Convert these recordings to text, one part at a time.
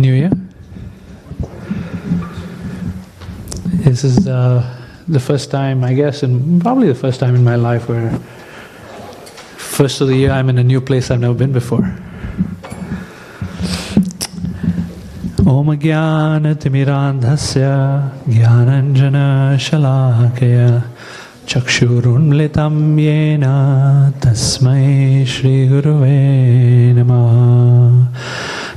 New Year. This is the first time, I guess, and probably the first time in my life where first of the year I'm in a new place I've never been before. Om Jnana Timirandhasya Jnananjana Shalakaya Chakshurunmlitam Yena Tasmai Shri Gurave Namah.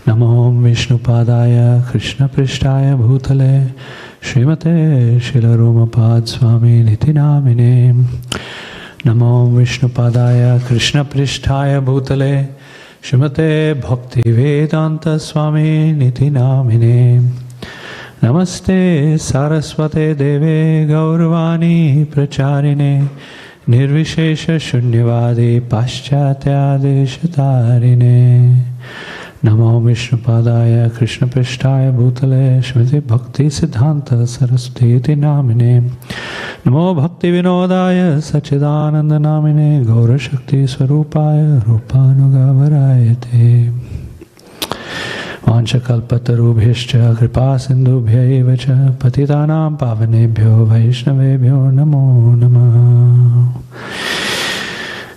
Namo Vishnupadaya Krishna Prishtaya Bhutale Srimate Shilarumapad Swami Niti Namine. Namo Vishnupadaya Krishna Prishtaya Bhutale Srimate Bhakti Vedanta Swami Niti Namine. Namaste Saraswate Deve Gauravani Pracharine Nirvishesha Shunyavadi Paschatya Deshatarine. Namo Vishnupadaya Krishna Prishtaya Bhutale Shmati Bhakti Siddhanta Saraswati Iti Namine. Namo Bhakti Vinodaya Sachidananda Namine Gaura Shakti Swarupaya Rupanuga Varayate. Vanchakalpatarubhyascha Kripa Sindhubhya Cha Patitanam Pavanebhyo Vaishnavebhyo Namo Namah.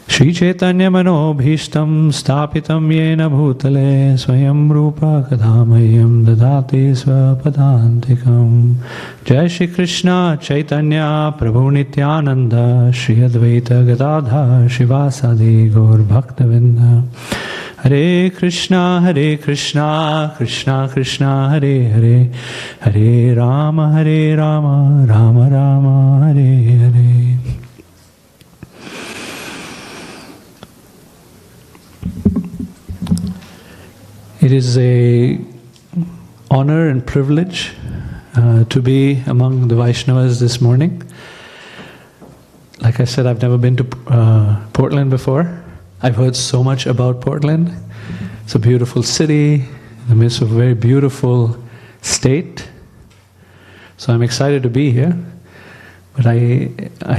Shri Chaitanya Manobhishtam Stapitam Yena Bhutale Swayam Rupa Kadhamayam Dadati Swapadantikam. Jai Shri Krishna Chaitanya Prabhu Nityananda Shri Advaita Gadadha Shivasadi Gaur Bhaktavinda. Hare Krishna Krishna Krishna Hare Hare, Hare Rama Rama Rama Hare Hare. It is an honor and privilege to be among the Vaishnavas this morning. Like I said, I've never been to Portland before. I've heard so much about Portland. It's a beautiful city, in the midst of a very beautiful state. So I'm excited to be here. But I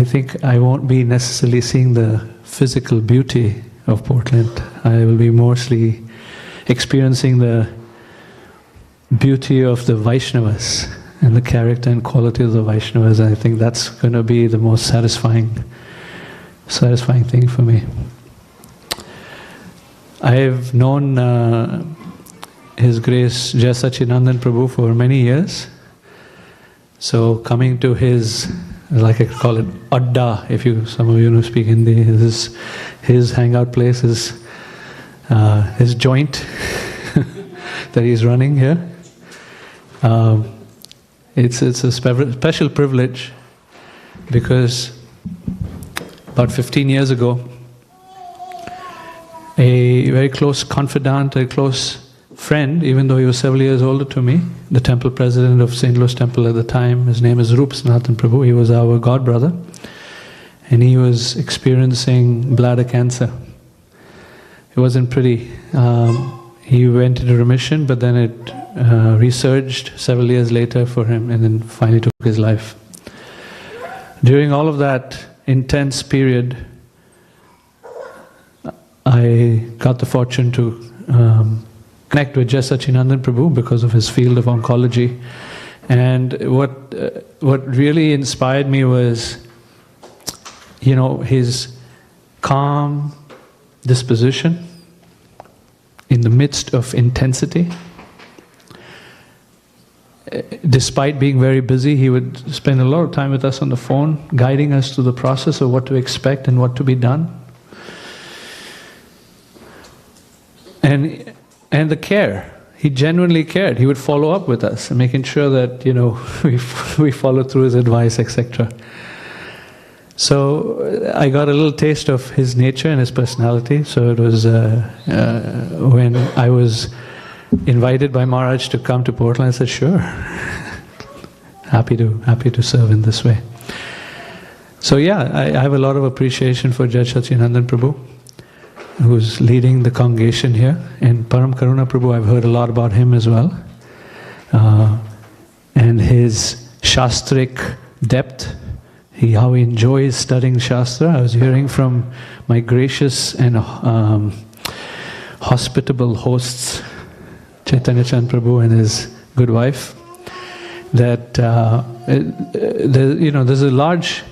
think I won't be necessarily seeing the physical beauty of Portland. I will be mostly experiencing the beauty of the Vaishnavas and the character and quality of the Vaishnavas. I think that's going to be the most satisfying thing for me. I've known His Grace Jai Sachinandan Prabhu for many years. So coming to his, like I call it, adda, if some of you know speak Hindi, his hangout place, his joint that he's running here. It's a special privilege because about 15 years ago, a very close confidant, a close friend, even though he was several years older to me, the temple president of St. Louis Temple at the time, his name is Rup Sanatan Prabhu, he was our god brother, and he was experiencing bladder cancer. It wasn't pretty. He went into remission, but then it resurged several years later for him, and then finally took his life. During all of that intense period, I got the fortune to connect with Jai Sachinandan Prabhu because of his field of oncology. And what really inspired me was, his calm disposition in the midst of intensity. Despite being very busy, he would spend a lot of time with us on the phone, guiding us through the process of what to expect and what to be done. And the care, he genuinely cared. He would follow up with us, making sure that we follow through his advice, etc. So I got a little taste of his nature and his personality. So it was when I was invited by Maharaj to come to Portland, I said, sure, happy to serve in this way. So yeah, I have a lot of appreciation for Jai Sachinandan Prabhu, who's leading the congregation here, and Param Karuna Prabhu, I've heard a lot about him as well, and his shastric depth, how he enjoys studying Shastra. I was hearing from my gracious and hospitable hosts Chaitanya Chand Prabhu and his good wife, that there's a large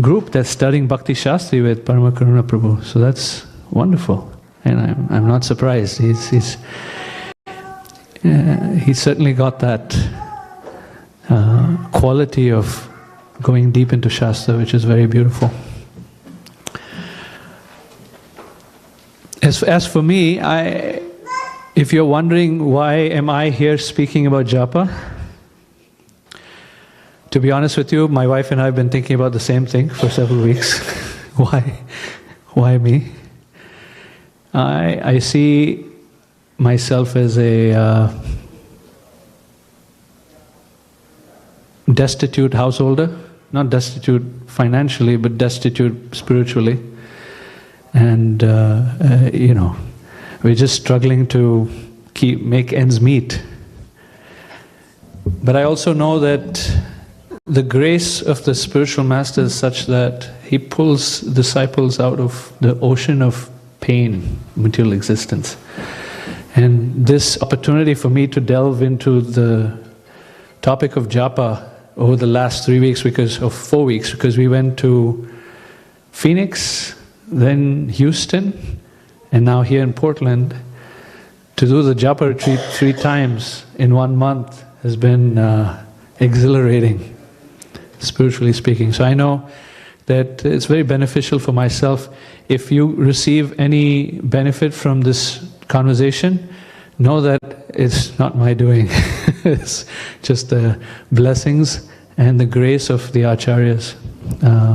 group that's studying Bhakti Shastri with Parama Karuna Prabhu. So that's wonderful, and I'm not surprised. He's certainly got that quality of going deep into Shastra, which is very beautiful. As for me, if you're wondering why am I here speaking about Japa, to be honest with you, my wife and I have been thinking about the same thing for several weeks. Why me? I see myself as a destitute householder, not destitute financially, but destitute spiritually. And we're just struggling to make ends meet. But I also know that the grace of the spiritual master is such that he pulls disciples out of the ocean of pain, material existence. And this opportunity for me to delve into the topic of Japa over the last 4 weeks, because we went to Phoenix, then Houston, and now here in Portland, to do the Japa retreat 3 times in 1 month has been exhilarating, spiritually speaking. So I know that it's very beneficial for myself. If you receive any benefit from this conversation, know that it's not my doing. It's just the blessings and the grace of the Acharyas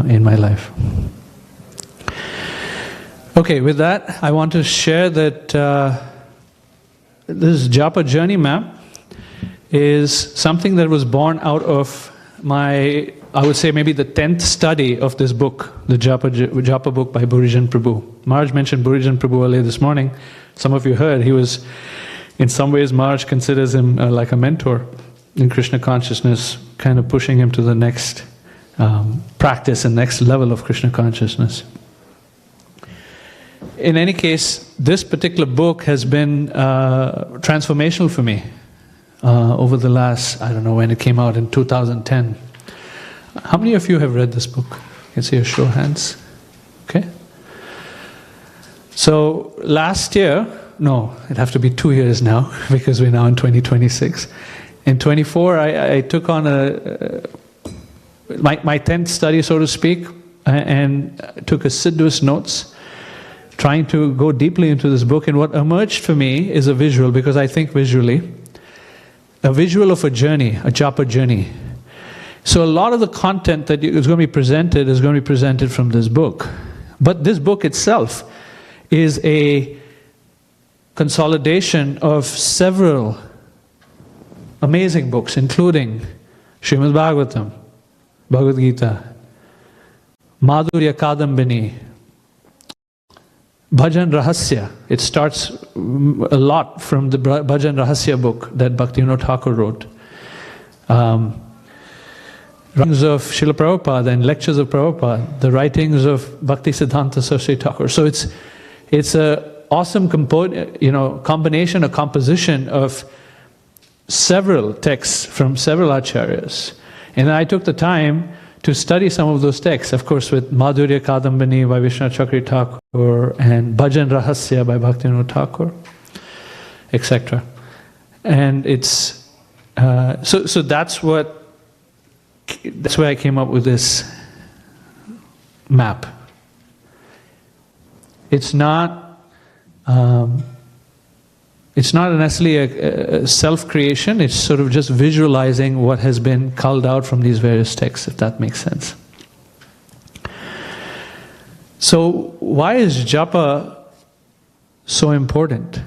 in my life. Okay, with that, I want to share that this Japa journey map is something that was born out of my, I would say maybe the 10th study of this book, the Japa book by Burijan Prabhu. Maharaj mentioned Burijan Prabhu earlier this morning. Some of you heard, he was, in some ways, Maharaj considers him like a mentor in Krishna consciousness, kind of pushing him to the next practice and next level of Krishna consciousness. In any case, this particular book has been transformational for me over the last, I don't know when it came out, in 2010. How many of you have read this book? Can I see a show of hands? Okay. So last year, no, it'd have to be 2 years now, because we're now in 2026. In 24, I took on my 10th study, so to speak, and took assiduous notes, trying to go deeply into this book. And what emerged for me is a visual, because I think visually, a visual of a journey, a Japa journey. So a lot of the content that is going to be presented from this book. But this book itself is a consolidation of several amazing books, including Srimad Bhagavatam, Bhagavad Gita, Madhurya Kadambini, Bhajan Rahasya. It starts a lot from the Bhajan Rahasya book that Bhaktivinoda Thakur wrote. Writings of Srila Prabhupada and lectures of Prabhupada, the writings of Bhaktisiddhanta Saraswati Thakur. So it's a awesome combination, a composition of several texts from several acharyas. And I took the time to study some of those texts, of course, with Madhurya Kadambini by Vishwanath Chakravarti Thakur and Bhajan Rahasya by Bhaktivinoda Thakur, etc. And it's so that's where I came up with this map. It's not necessarily a self-creation, it's sort of just visualizing what has been culled out from these various texts, if that makes sense. So, why is Japa so important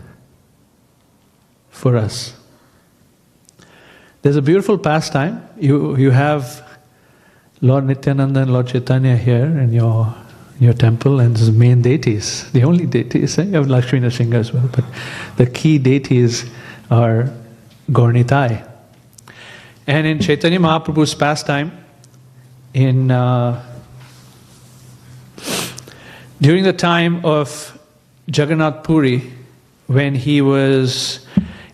for us? There's a beautiful pastime. You have Lord Nityananda and Lord Chaitanya here in your temple, and the main deities, the only deities, you have Lakshmi Nrsimha as well, but the key deities are Gaur-Nitai. And in Chaitanya Mahaprabhu's pastime, during the time of Jagannath Puri, when he was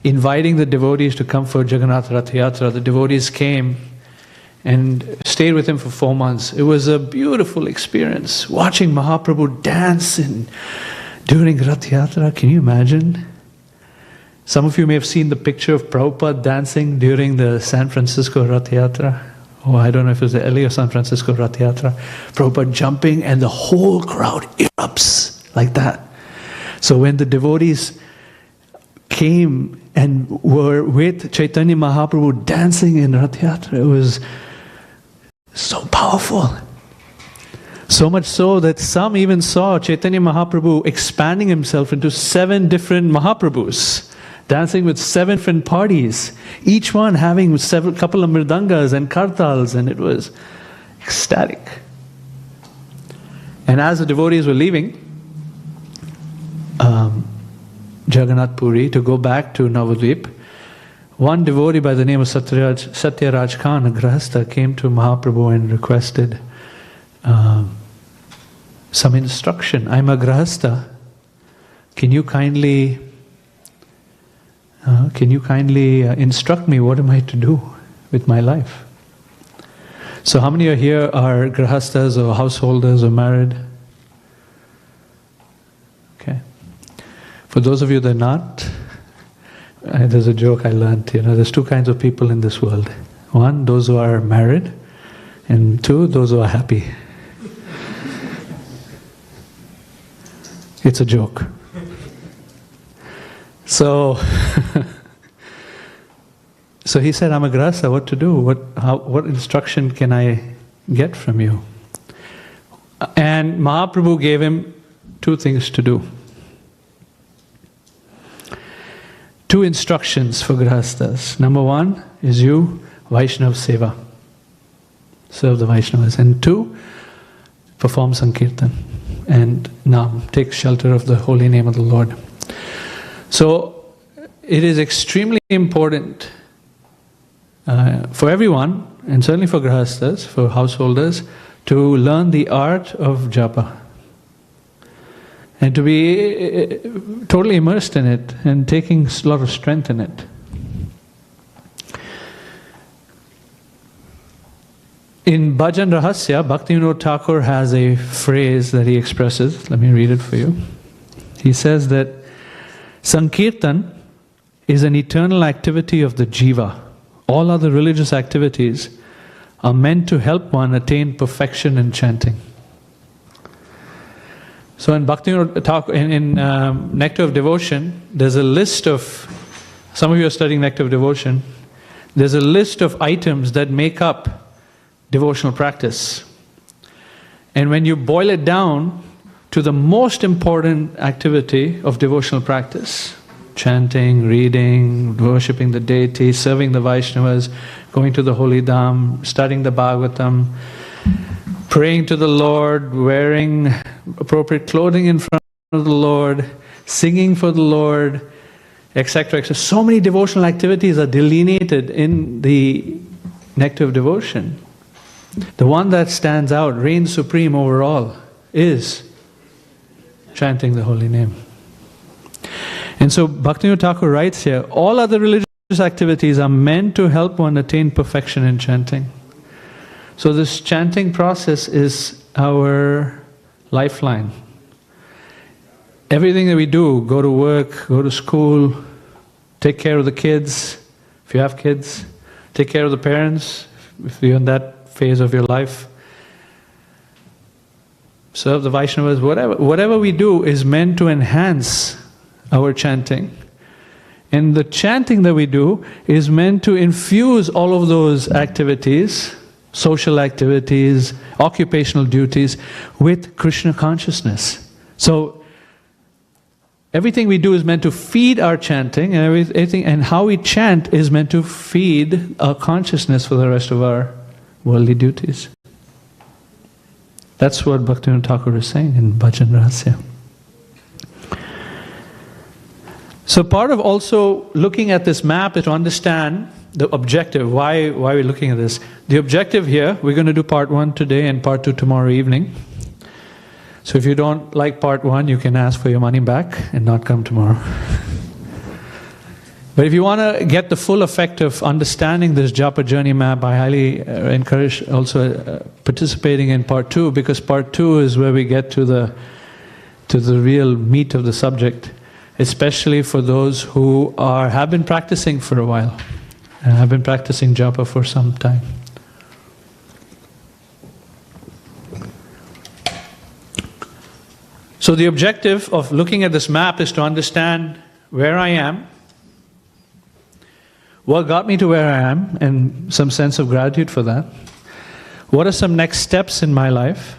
inviting the devotees to come for Jagannath Rath Yatra. The devotees came and stayed with him for 4 months. It was a beautiful experience, watching Mahaprabhu dance during Rath Yatra. Can you imagine? Some of you may have seen the picture of Prabhupada dancing during the San Francisco Rath Yatra. Oh, I don't know if it was the LA or San Francisco Rath Yatra. Prabhupada jumping and the whole crowd erupts like that. So when the devotees came and were with Chaitanya Mahaprabhu dancing in Rath Yatra, it was so powerful. So much so that some even saw Chaitanya Mahaprabhu expanding himself into 7 different Mahaprabhus, dancing with 7 different parties, each one having several couple of mridangas and kartals, and it was ecstatic. And as the devotees were leaving Jagannath Puri to go back to Navadvip, one devotee by the name of Satyaraj Khan, a grahastha, came to Mahaprabhu and requested some instruction. I'm a grahastha. Can you kindly instruct me? What am I to do with my life? So how many of you here are grahasthas or householders or married? Okay. For those of you that are not, there's a joke I learned, there's 2 kinds of people in this world. 1, those who are married, and 2, those who are happy. It's a joke. So he said, I'm a grahastha, what to do? What instruction can I get from you? And Mahaprabhu gave him 2 things to do. 2 instructions for grahasthas. Number 1 is you, Vaishnav Seva. Serve the Vaishnavas. And 2, perform Sankirtan and Nam. Take shelter of the holy name of the Lord. So it is extremely important for everyone, and certainly for grahasthas, for householders, to learn the art of Japa and to be totally immersed in it and taking a lot of strength in it. In Bhajan Rahasya, Bhaktivinoda Thakur has a phrase that he expresses. Let me read it for you. He says that Sankirtan is an eternal activity of the jiva. All other religious activities are meant to help one attain perfection in chanting. So in Bhaktivinoda Thakur, in Nectar of Devotion, there's a list of, some of you are studying Nectar of Devotion, there's a list of items that make up devotional practice. And when you boil it down to the most important activity of devotional practice, chanting, reading, worshipping the deity, serving the Vaishnavas, going to the Holy Dham, studying the Bhagavatam, praying to the Lord, wearing appropriate clothing in front of the Lord, singing for the Lord, etc., etc. So many devotional activities are delineated in the Nectar of Devotion. The one that stands out, reigns supreme over all, is chanting the holy name. And so Bhaktivinoda Thakur writes here, all other religious activities are meant to help one attain perfection in chanting. So this chanting process is our lifeline. Everything that we do, go to work, go to school, take care of the kids, if you have kids, take care of the parents, if you're in that phase of your life, serve the Vaishnavas, whatever we do is meant to enhance our chanting. And the chanting that we do is meant to infuse all of those activities, social activities, occupational duties, with Krishna consciousness. So everything we do is meant to feed our chanting, and everything, and how we chant is meant to feed our consciousness for the rest of our worldly duties. That's what Bhaktivinoda Thakur is saying in Bhajan Rahasya. So part of also looking at this map is to understand the objective. Why are we looking at this? The objective here, we're going to do part 1 today and part 2 tomorrow evening. So if you don't like part 1, you can ask for your money back and not come tomorrow. But if you want to get the full effect of understanding this Japa journey map, I highly encourage also participating in part 2, because part 2 is where we get to the real meat of the subject, especially for those who have been practicing for a while, and have been practicing Japa for some time. So the objective of looking at this map is to understand where I am, what got me to where I am, and some sense of gratitude for that. What are some next steps in my life?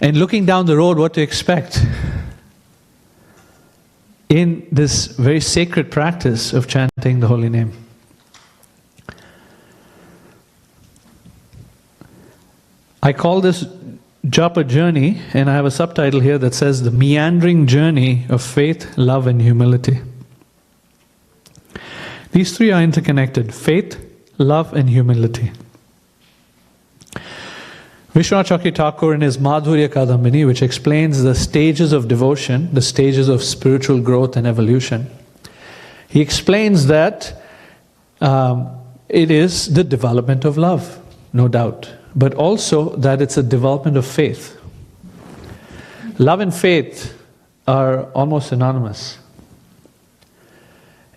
And looking down the road, what to expect in this very sacred practice of chanting the holy name. I call this Japa journey, and I have a subtitle here that says the meandering journey of faith, love and humility. These three are interconnected: faith, love and humility. Vishwanath Chakravarti Thakur in his Madhurya Kadambini, which explains the stages of devotion, the stages of spiritual growth and evolution, he explains that it is the development of love, no doubt, but also that it's a development of faith. Love and faith are almost synonymous.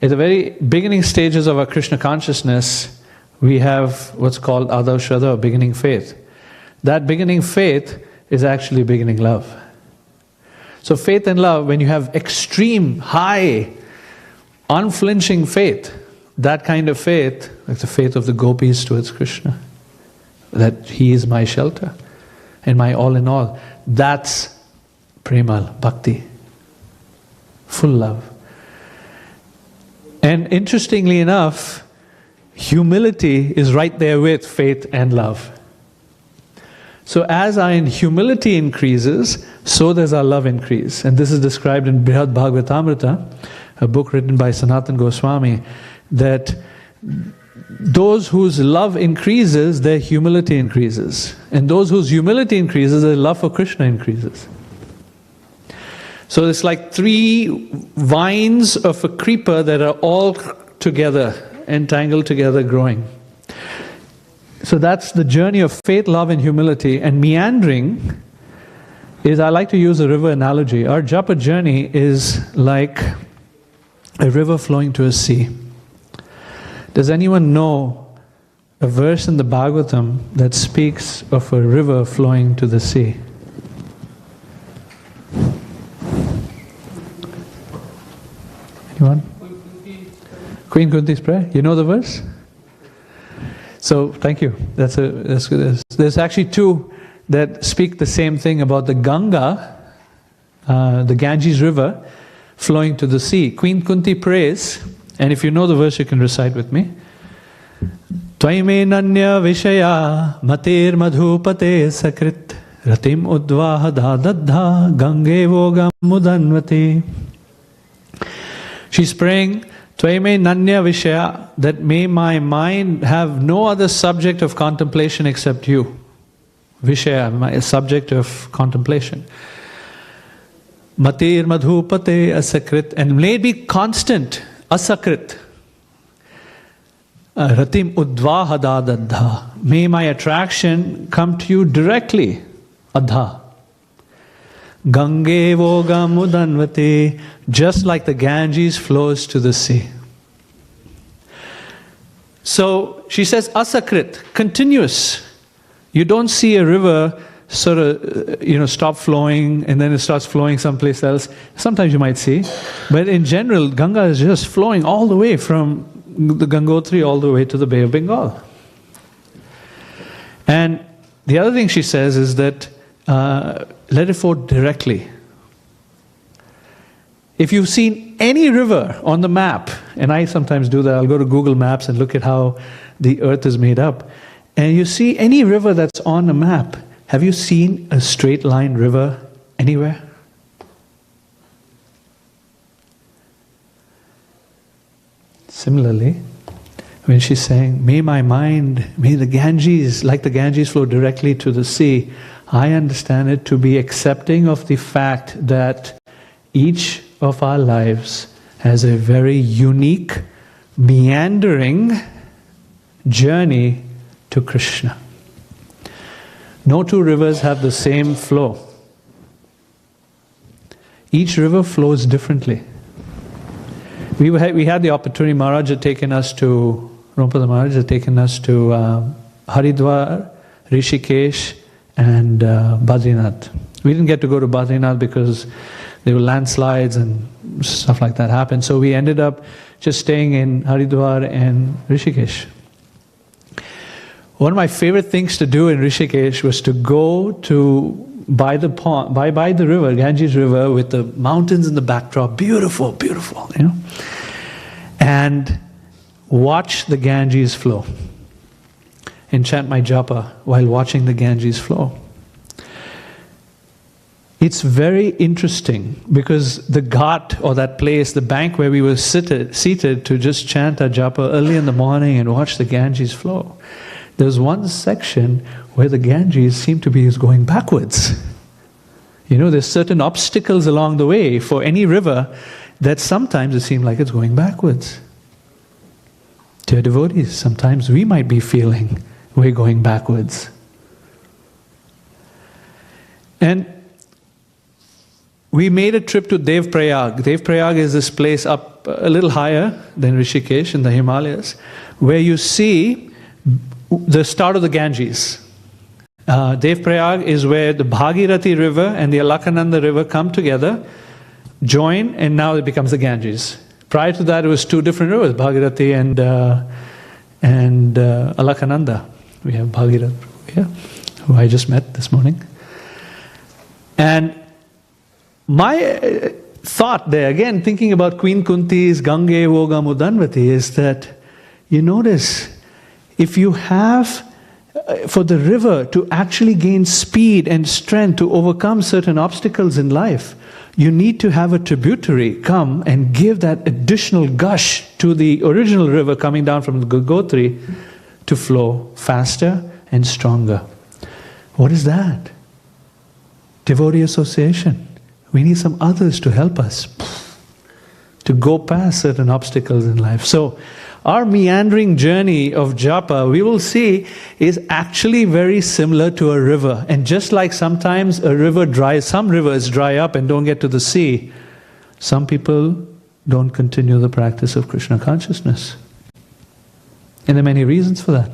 At the very beginning stages of our Krishna consciousness, we have what's called Adav Shraddha, or beginning faith. That beginning faith is actually beginning love. So faith and love, when you have extreme, high, unflinching faith, that kind of faith, like the faith of the gopis towards Krishna, that he is my shelter and my all in all, that's premal, bhakti, full love. And interestingly enough, humility is right there with faith and love. So as our humility increases, so does our love increase. And this is described in Brihad Bhagavatamrita, a book written by Sanatana Goswami, that those whose love increases, their humility increases. And those whose humility increases, their love for Krishna increases. So it's like three vines of a creeper that are all together, entangled together, growing. So that's the journey of faith, love and humility. And meandering is, I like to use a river analogy. Our Japa journey is like a river flowing to a sea. Does anyone know a verse in the Bhagavatam that speaks of a river flowing to the sea? Anyone? Queen Kunti's prayer. You know the verse? So, thank you. That's good. There's actually two that speak the same thing about the Ganga, the Ganges river, flowing to the sea. Queen Kunti prays, and if you know the verse, you can recite with me. Tvaime nanya vishaya matir madhupate sakrit ratim udvaha dadha gange vogam mudanvati. She's praying, Tvaime nanya vishaya, that may my mind have no other subject of contemplation except you. Vishaya, my subject of contemplation. Matir madhupate asakrit, and may it be constant, asakrit. Ratim udvaha dadha. May my attraction come to you directly. Adha. Gange voga mudanvati, just like the Ganges flows to the sea. So she says asakrit, continuous. You don't see a river sort of stop flowing and then it starts flowing someplace else. Sometimes you might see, but in general Ganga is just flowing all the way from the Gangotri all the way to the Bay of Bengal. And the other thing she says is that let it flow directly. If you've seen any river on the map, and I sometimes do that, I'll go to Google Maps and look at how the earth is made up, and you see any river that's on a map, have you seen a straight line river anywhere? Similarly, when she's saying, may my mind, may the Ganges, like the Ganges flow directly to the sea, I understand it to be accepting of the fact that each of our lives has a very unique, meandering journey to Krishna. No two rivers have the same flow. Each river flows differently. We had the opportunity, Maharaj had taken us to, Rampada Maharaj had taken us to Haridwar, Rishikesh and Badrinath. We didn't get to go to Badrinath because there were landslides and stuff like that happened. So we ended up just staying in Haridwar and Rishikesh. One of my favorite things to do in Rishikesh was to go to by the pond, by the river, Ganges River, with the mountains in the backdrop, beautiful, beautiful, you know, and watch the Ganges flow and chant my japa while watching the Ganges flow. It's very interesting because the ghat, or that place, the bank where we were seated to just chant our japa early in the morning and watch the Ganges flow, there's one section where the Ganges seem to be going backwards. You know, there's certain obstacles along the way for any river that sometimes it seems like it's going backwards. Dear devotees, sometimes we might be feeling we're going backwards. And we made a trip to Dev Prayag. Dev Prayag is this place up a little higher than Rishikesh in the Himalayas, where you see the start of the Ganges. Dev Prayag is where the Bhagirathi River and the Alaknanda River come together, join, and now it becomes the Ganges. Prior to that, it was two different rivers, Bhagirathi and Alaknanda. We have Bhagirath here, who I just met this morning. And my thought there, again, thinking about Queen Kunti's Gange Voga Mudanvati, is that you notice, if you have, for the river to actually gain speed and strength to overcome certain obstacles in life, you need to have a tributary come and give that additional gush to the original river coming down from the Gangotri to flow faster and stronger. What is that? Devotee association. We need some others to help us to go past certain obstacles in life. So, our meandering journey of japa, we will see, is actually very similar to a river. And just like sometimes a river dries, some rivers dry up and don't get to the sea, some people don't continue the practice of Krishna consciousness. And there are many reasons for that.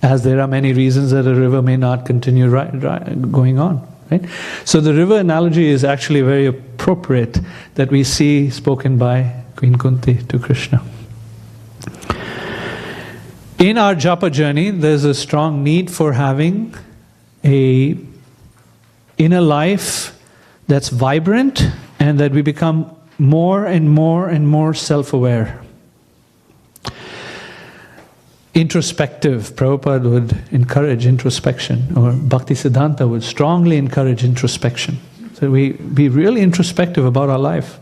As there are many reasons that a river may not continue going on. Right? So the river analogy is actually very appropriate that we see spoken by Queen Kunti to Krishna. In our japa journey, there's a strong need for having a inner life that's vibrant and that we become more and more and more self-aware. Introspective. Prabhupada would encourage introspection, or Bhaktisiddhanta would strongly encourage introspection. So we be really introspective about our life.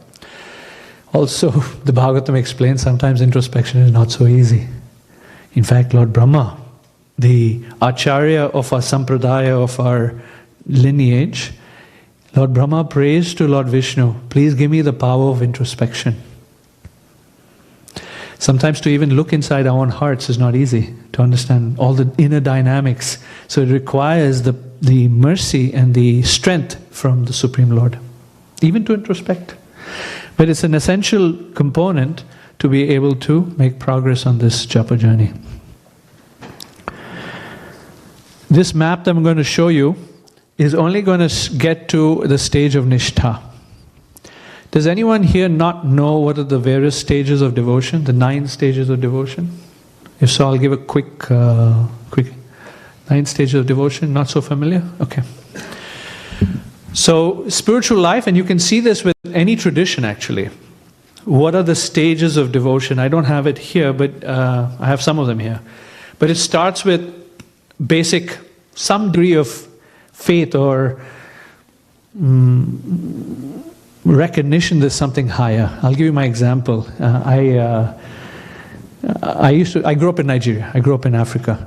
Also, the Bhagavatam explains sometimes introspection is not so easy. In fact, Lord Brahma, the Acharya of our sampradaya, of our lineage, Lord Brahma prays to Lord Vishnu, please give me the power of introspection. Sometimes to even look inside our own hearts is not easy, to understand all the inner dynamics. So it requires the mercy and the strength from the Supreme Lord, even to introspect. But it's an essential component to be able to make progress on this japa journey. This map that I'm going to show you is only going to get to the stage of Nishtha. Does anyone here not know what are the various stages of devotion, the 9 stages of devotion? If so, I'll give a quick 9 stages of devotion. Not so familiar? Okay. So, spiritual life, and you can see this with any tradition actually. What are the stages of devotion? I don't have it here, but I have some of them here. But it starts with basic, some degree of faith or recognition there's something higher. I'll give you my example. I grew up in Nigeria. I grew up in Africa.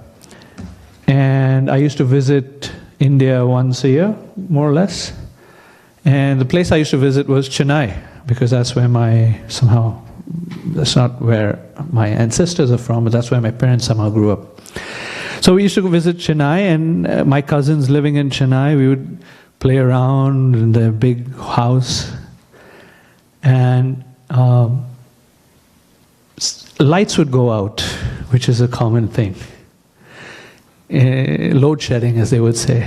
And I used to visit India once a year, more or less. And the place I used to visit was Chennai, because that's where that's not where my ancestors are from, but that's where my parents somehow grew up. So we used to go visit Chennai, and my cousins living in Chennai, we would play around in their big house, and lights would go out, which is a common thing. Load shedding, as they would say.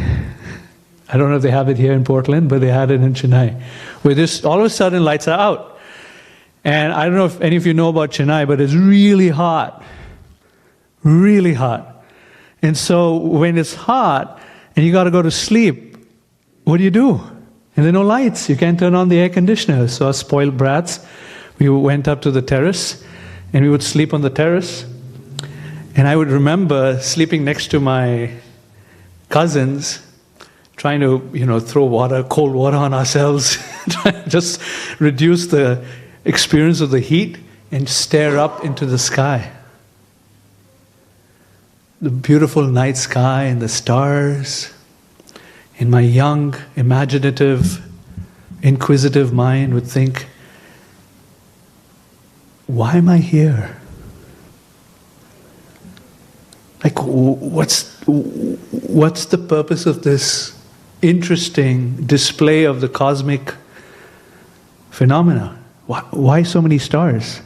I don't know if they have it here in Portland, but they had it in Chennai, where this all of a sudden lights are out. And I don't know if any of you know about Chennai, but it's really hot. Really hot. And so when it's hot and you got to go to sleep, what do? And there are no lights. You can't turn on the air conditioner. So us spoiled brats, we went up to the terrace and we would sleep on the terrace. And I would remember sleeping next to my cousins, trying to, throw cold water on ourselves, just reduce the experience of the heat and stare up into the sky. The beautiful night sky and the stars. And my young, imaginative, inquisitive mind would think, why am I here? Like, what's the purpose of this interesting display of the cosmic phenomena? Why so many stars?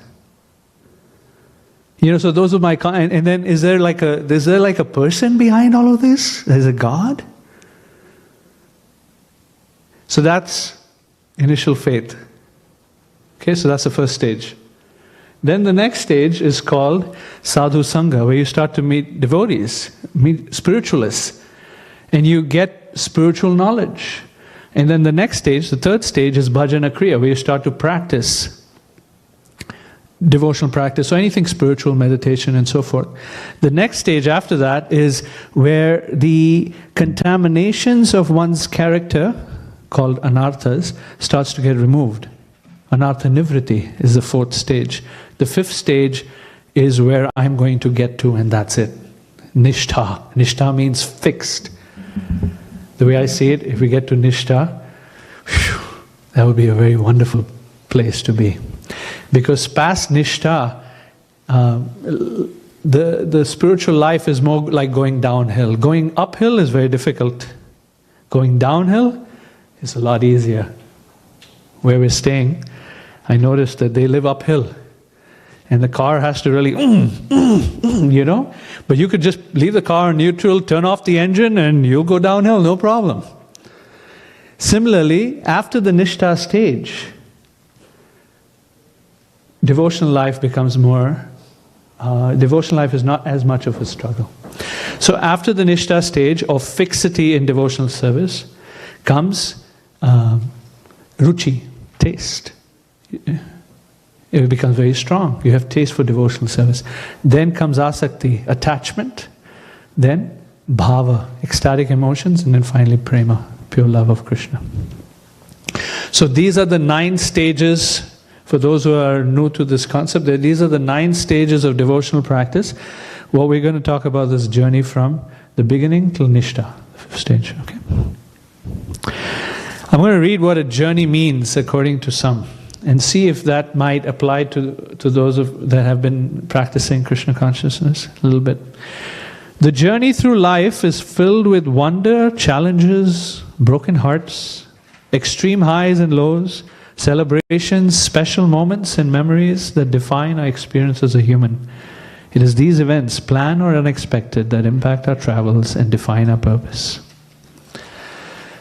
So those are my and then is there like a person behind all of this? There's a God? So that's initial faith. Okay, so that's the first stage. Then the next stage is called sadhu sangha, where you start to meet devotees, meet spiritualists, and you get spiritual knowledge. And then the next stage, the third stage, is bhajana kriya, where you start to practice devotional practice, so anything spiritual, meditation, and so forth. The next stage after that is where the contaminations of one's character, called anarthas, starts to get removed. Anartha nivriti is the fourth stage. The fifth stage is where I'm going to get to, and that's it. Nishtha. Nishtha means fixed. The way I see it, if we get to Nishtha, that would be a very wonderful place to be. Because past Nishtha, the spiritual life is more like going downhill. Going uphill is very difficult. Going downhill is a lot easier. Where we're staying, I noticed that they live uphill. And the car has to really, But you could just leave the car in neutral, turn off the engine, and you'll go downhill, no problem. Similarly, after the Nishtha stage, devotional life becomes more, devotional life is not as much of a struggle. So after the Nishtha stage of fixity in devotional service comes ruchi, taste. It becomes very strong. You have taste for devotional service. Then comes asakti, attachment. Then bhava, ecstatic emotions. And then finally prema, pure love of Krishna. So these are the 9 stages. For those who are new to this concept, these are the 9 stages of devotional practice. What we're going to talk about this journey from the beginning till Nishtha, the 5th stage. Okay. I'm going to read what a journey means according to some, and see if that might apply to those that have been practicing Krishna consciousness a little bit. The journey through life is filled with wonder, challenges, broken hearts, extreme highs and lows, celebrations, special moments and memories that define our experience as a human. It is these events, planned or unexpected, that impact our travels and define our purpose.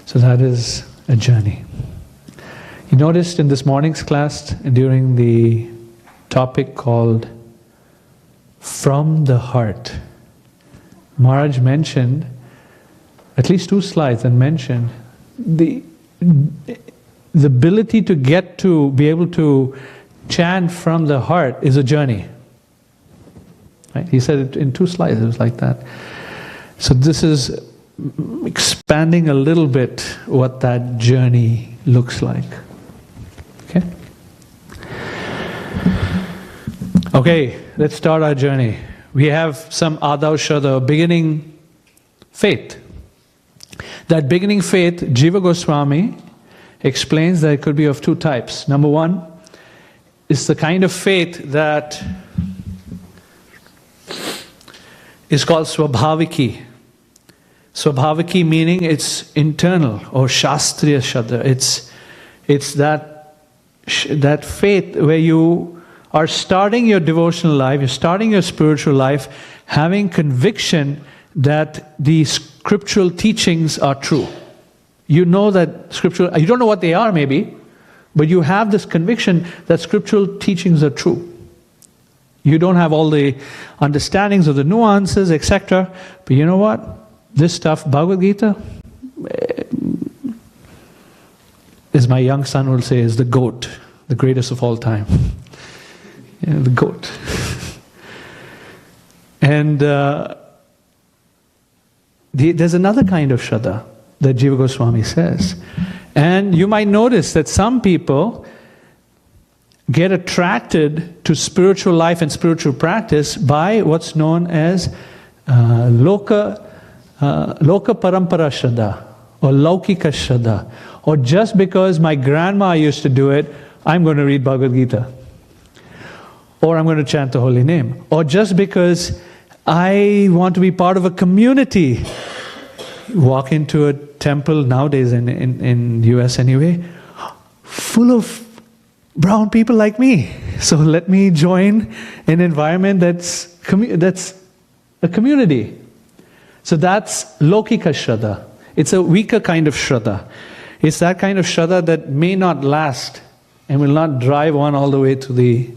So that is a journey. You noticed in this morning's class, during the topic called From the Heart, Maharaj mentioned at least 2 slides and mentioned the ability to get to be able to chant from the heart is a journey. Right? He said it in 2 slides, it was like that. So this is expanding a little bit what that journey looks like. Okay? Okay, let's start our journey. We have some Adaushada, beginning faith. That beginning faith, Jiva Goswami explains that it could be of two types. Number one is the kind of faith that is called swabhaviki. Swabhaviki meaning it's internal, or shastriya shraddha. It's that faith where you are starting your devotional life, you're starting your spiritual life, having conviction that the scriptural teachings are true. You know that scriptural, you don't know what they are maybe, but you have this conviction that scriptural teachings are true. You don't have all the understandings of the nuances, etc. But you know what? This stuff, Bhagavad Gita, as my young son will say, is the goat, the greatest of all time. Yeah, the goat. And there's another kind of Shraddha that Jiva Goswami says. And you might notice that some people get attracted to spiritual life and spiritual practice by what's known as Loka Parampara Shraddha, or Laukika Shraddha. Or just because my grandma used to do it, I'm going to read Bhagavad Gita. Or I'm going to chant the holy name. Or just because I want to be part of a community. Walk into a temple nowadays in US anyway, full of brown people like me. So let me join an environment that's a community. So that's Lokika Shraddha. It's a weaker kind of Shraddha. It's that kind of Shraddha that may not last and will not drive one all the way to the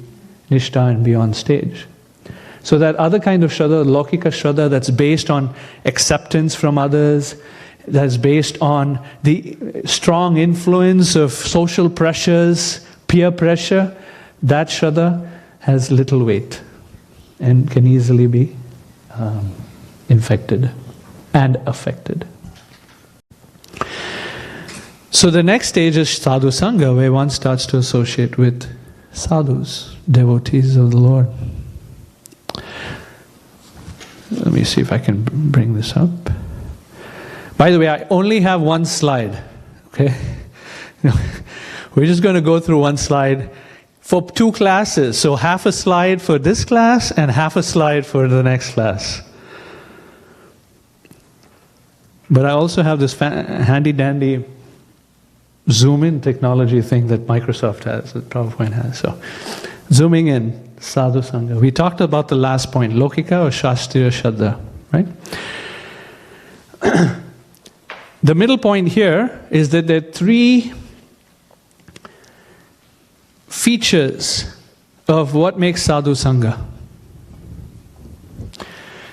Nishtha and beyond stage. So that other kind of Shraddha, Lokika Shraddha, that's based on acceptance from others, that's based on the strong influence of social pressures, peer pressure, that Shraddha has little weight and can easily be infected and affected. So the next stage is sadhu sangha, where one starts to associate with sadhus, devotees of the Lord. Let me see if I can bring this up. By the way, I only have one slide, okay? We're just going to go through one slide for two classes. So half a slide for this class and half a slide for the next class. But I also have this handy-dandy zoom-in technology thing that Microsoft has, that PowerPoint has. So, zooming in, sadhu sangha. We talked about the last point, Lokika or Shastriya Shraddha, right? The middle point here is that there are three features of what makes sadhu sangha.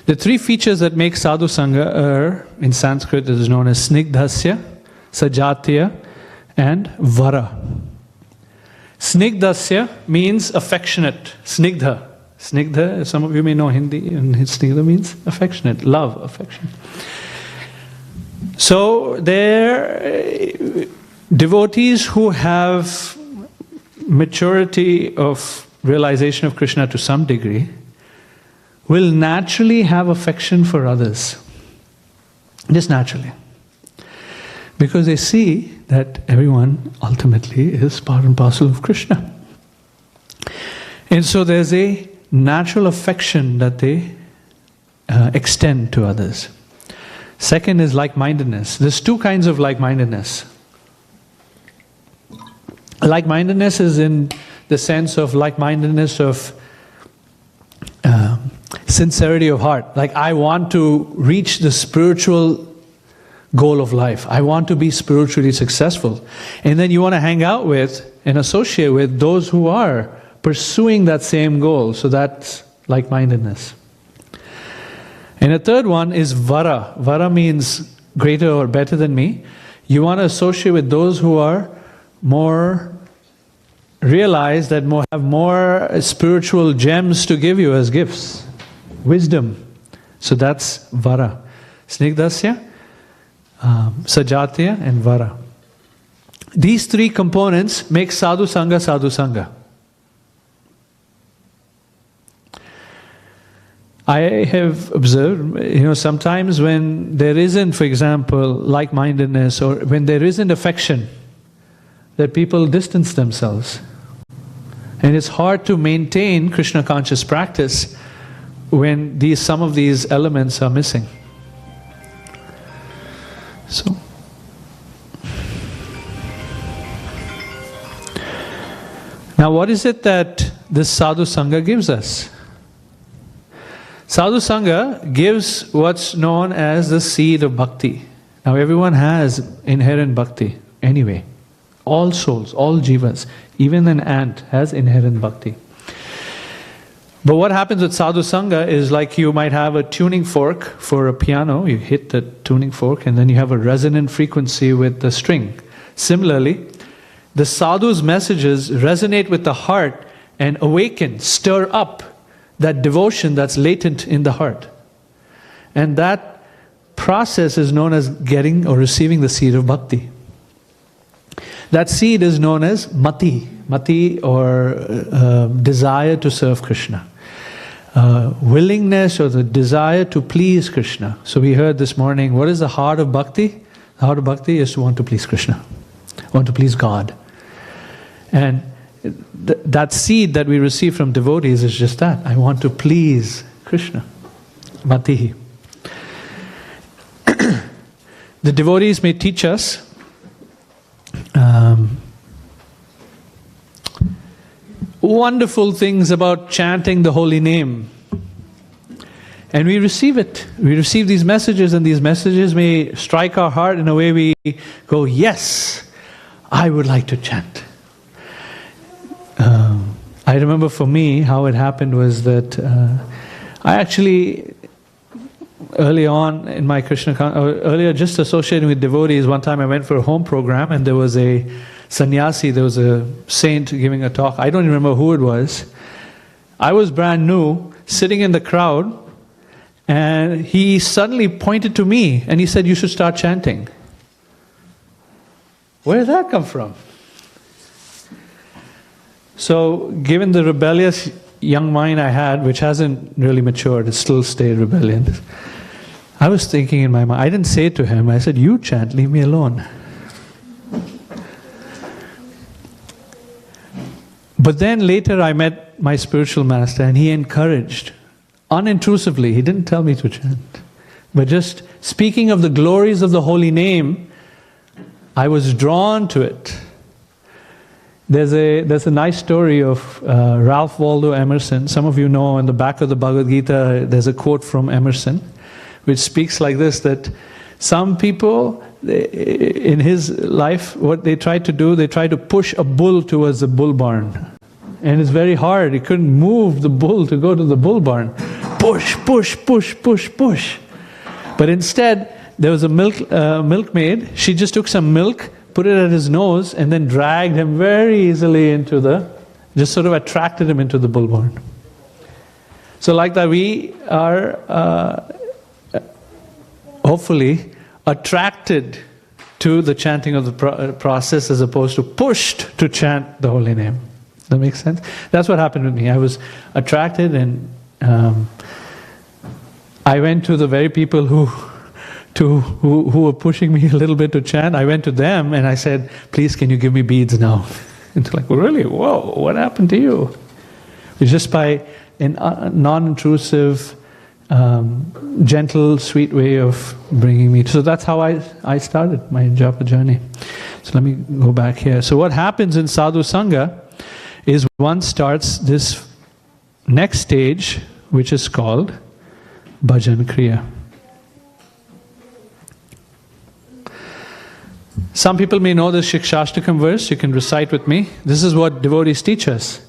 The three features that make sadhu sangha are, in Sanskrit, it is known as snigdhasya, sajatiya, and vara. Snigdhasya means affectionate. Snigdha. Snigdha, some of you may know Hindi, and snigdha means affectionate, love, affection. So they're devotees who have maturity of realization of Krishna to some degree will naturally have affection for others. Just naturally. Because they see that everyone ultimately is part and parcel of Krishna. And so there's a natural affection that they extend to others. Second is like-mindedness. There's two kinds of like-mindedness. Like-mindedness is in the sense of like-mindedness of sincerity of heart. Like, I want to reach the spiritual goal of life. I want to be spiritually successful. And then you want to hang out with and associate with those who are pursuing that same goal. So that's like-mindedness. And a third one is vara. Vara means greater or better than me. You want to associate with those who are more realized, that have more spiritual gems to give you as gifts. Wisdom. So that's vara. Snigdhasya, sajatiya, and vara. These three components make sadhu sangha sadhu sangha. I have observed, sometimes when there isn't, for example, like-mindedness, or when there isn't affection, that people distance themselves. And it's hard to maintain Krishna conscious practice when some of these elements are missing. So, now what is it that this sadhu sangha gives us? Sadhu sangha gives what's known as the seed of bhakti. Now everyone has inherent bhakti anyway. All souls, all jivas, even an ant has inherent bhakti. But what happens with sadhu sangha is like you might have a tuning fork for a piano, you hit the tuning fork and then you have a resonant frequency with the string. Similarly, the sadhu's messages resonate with the heart and awaken, stir up that devotion that's latent in the heart. And that process is known as getting or receiving the seed of bhakti. That seed is known as mati, or desire to serve Krishna. Willingness or the desire to please Krishna. So we heard this morning, what is the heart of bhakti? The heart of bhakti is to want to please Krishna, want to please God. And that seed that we receive from devotees is just that. I want to please Krishna. Mati. The devotees may teach us wonderful things about chanting the holy name. And we receive it. We receive these messages, and these messages may strike our heart in a way we go, yes, I would like to chant. I remember for me, how it happened was that I actually, early on in my earlier just associating with devotees, one time I went for a home program and there was a sannyasi, there was a saint giving a talk. I don't remember who it was. I was brand new, sitting in the crowd, and he suddenly pointed to me and he said, you should start chanting. Where did that come from? So, given the rebellious young mind I had, which hasn't really matured, it still stayed rebellious, I was thinking in my mind, I didn't say it to him, I said, you chant, leave me alone. But then later I met my spiritual master and he encouraged, unintrusively, he didn't tell me to chant, but just speaking of the glories of the holy name, I was drawn to it. There's a nice story of Ralph Waldo Emerson. Some of you know in the back of the Bhagavad Gita there's a quote from Emerson which speaks like this, that some people in his life, what they tried to do, they tried to push a bull towards the bull barn. And it's very hard, he couldn't move the bull to go to the bull barn. Push, push, push, push, push. But instead, there was a milkmaid, she just took some milk, put it at his nose, and then dragged him very easily into just sort of attracted him into the bull barn. So like that, we are hopefully attracted to the chanting of the process as opposed to pushed to chant the holy name. Does that make sense? That's what happened with me. I was attracted, and I went to the very people who were pushing me a little bit to chant. I went to them and I said, please, can you give me beads now? And they're like, well, really? Whoa, what happened to you? It's just by a non-intrusive, gentle, sweet way of bringing me. So that's how I started my Japa journey. So let me go back here. So what happens in Sadhu Sangha is one starts this next stage, which is called Bhajan Kriya. Some people may know this Shikshashtakam verse, you can recite with me. This is what devotees teach us.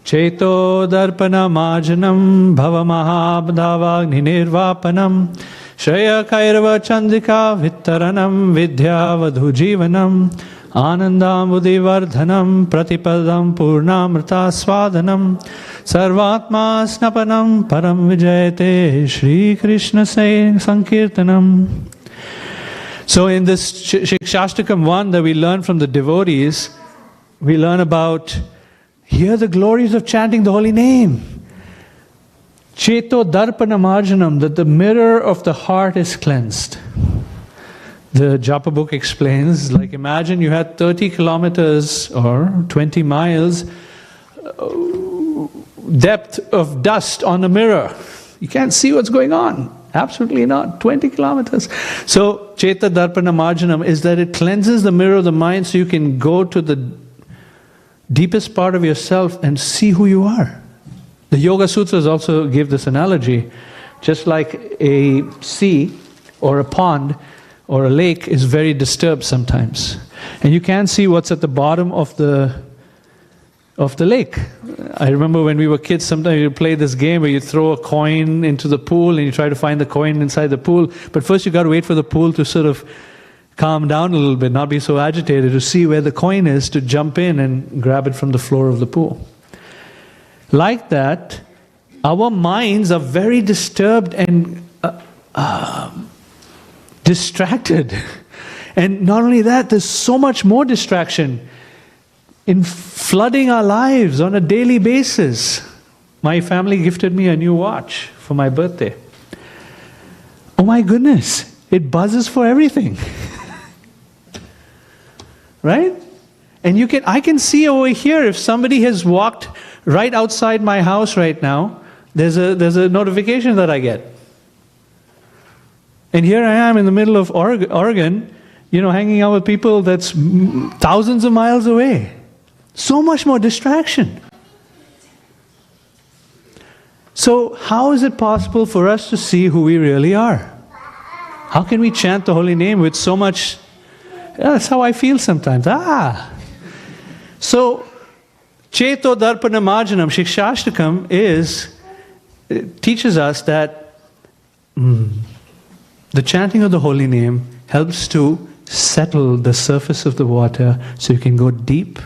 Cheto darpana marjanam bhava mahabdavagni nirvapanam Shraya kairava chandika vittaranam vidya vadhu jivanam Anandambudhi vardhanam pratipadam purnamrta swadanam Sarvatma snapanam param vijayate Shri Krishna sankirtanam. So in this Shikshashtakam 1 that we learn from the devotees, we learn about, hear the glories of chanting the holy name. Cheto darpana marjanam, that the mirror of the heart is cleansed. The Japa book explains, like imagine you had 30 kilometers or 20 miles depth of dust on a mirror. You can't see what's going on. Absolutely not. 20 kilometers. So, Cheta Darpana Marjanam is that it cleanses the mirror of the mind so you can go to the deepest part of yourself and see who you are. The Yoga Sutras also give this analogy. Just like a sea or a pond or a lake is very disturbed sometimes. And you can't see what's at the bottom of the lake. I remember when we were kids, sometimes you play this game where you throw a coin into the pool and you try to find the coin inside the pool. But first you got to wait for the pool to sort of calm down a little bit, not be so agitated, to see where the coin is, to jump in and grab it from the floor of the pool. Like that, our minds are very disturbed and distracted. And not only that, there's so much more distraction in flooding our lives on a daily basis. My family gifted me a new watch for my birthday. Oh my goodness, it buzzes for everything. Right? And I can see over here if somebody has walked right outside my house right now, there's a notification that I get. And here I am in the middle of Oregon, hanging out with people that's thousands of miles away. So much more distraction. So how is it possible for us to see who we really are? How can we chant the holy name with so much... that's how I feel sometimes. So, Cheto Darpana Marjanam, Shikshashtakam teaches us that the chanting of the holy name helps to settle the surface of the water so you can go deep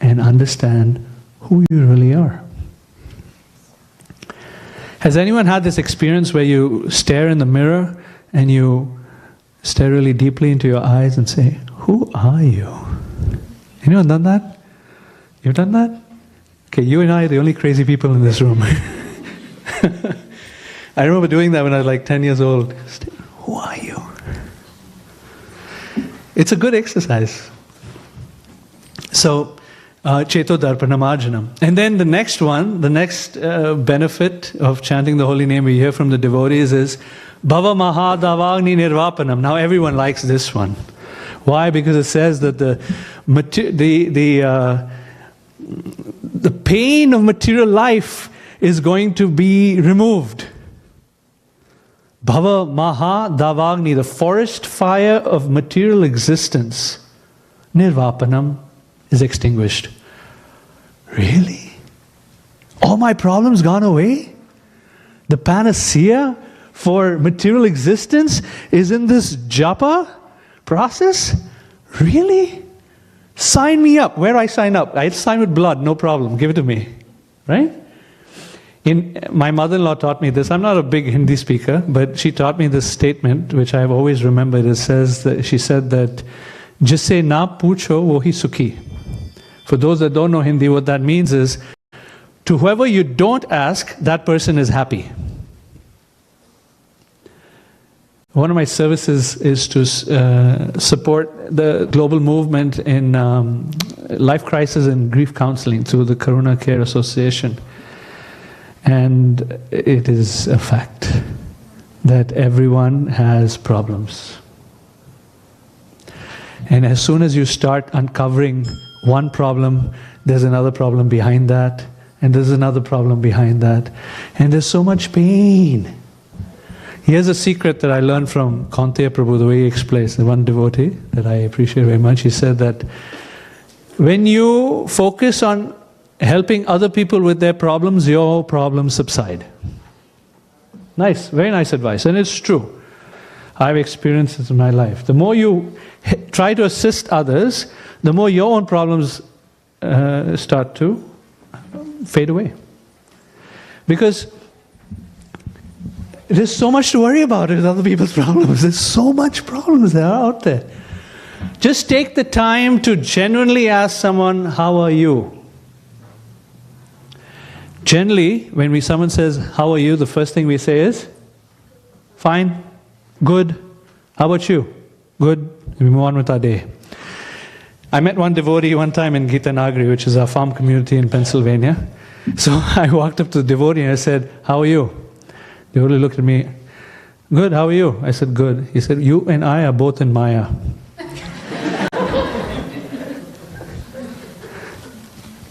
and understand who you really are. Has anyone had this experience where you stare in the mirror and you stare really deeply into your eyes and say, who are you? Anyone done that? You've done that? Okay, you and I are the only crazy people in this room. I remember doing that when I was like 10 years old. Who are you? It's a good exercise. So, Cheto Darpana Marjanam. And then the next one, the next benefit of chanting the holy name we hear from the devotees is Bhava Mahadavagni Nirvapanam. Now everyone likes this one. Why? Because it says that the pain of material life is going to be removed. Bhava Mahadavagni, the forest fire of material existence, Nirvapanam, is extinguished. Really? All my problems gone away? The panacea for material existence is in this japa process? Really? Sign me up. Where do I sign up? I'll sign with blood, no problem. Give it to me. Right? My mother-in-law taught me this. I'm not a big Hindi speaker, but she taught me this statement, which I've always remembered. It says that she said that Jisse na pucho wohi sukhi. For those that don't know Hindi, what that means is, to whoever you don't ask, that person is happy. One of my services is to support the global movement in life crisis and grief counseling through the Karuna Care Association. And it is a fact that everyone has problems. And as soon as you start uncovering one problem, there's another problem behind that, and there's another problem behind that, and there's so much pain. Here's a secret that I learned from Kanteya Prabhu, the way he explains, the one devotee that I appreciate very much. He said that when you focus on helping other people with their problems, your problems subside. Nice, very nice advice, and it's true. I've experienced this in my life. The more you try to assist others, the more your own problems start to fade away. Because there's so much to worry about with other people's problems. There's so much problems that are out there. Just take the time to genuinely ask someone, how are you? Generally, when someone says, how are you? The first thing we say is, fine, good, how about you? Good. We move on with our day. I met one devotee one time in Gita Nagari, which is a farm community in Pennsylvania. So I walked up to the devotee and I said, "How are you?" The devotee looked at me, "Good, how are you?" I said, "Good." He said, "You and I are both in Maya."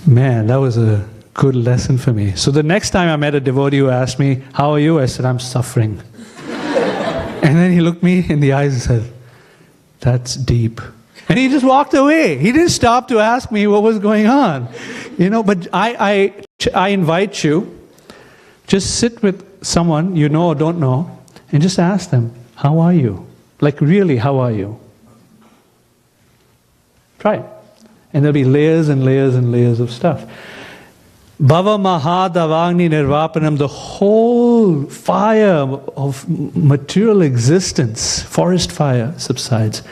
Man, that was a good lesson for me. So the next time I met a devotee who asked me, "How are you?" I said, "I'm suffering." And then he looked me in the eyes and said, "That's deep." And he just walked away. He didn't stop to ask me what was going on. But I invite you, just sit with someone you know or don't know, and just ask them, "How are you?" Like really, how are you? Try it. And there'll be layers and layers and layers of stuff. Bhava Mahadavagni Nirvapanam, the whole fire of material existence, forest fire, subsides.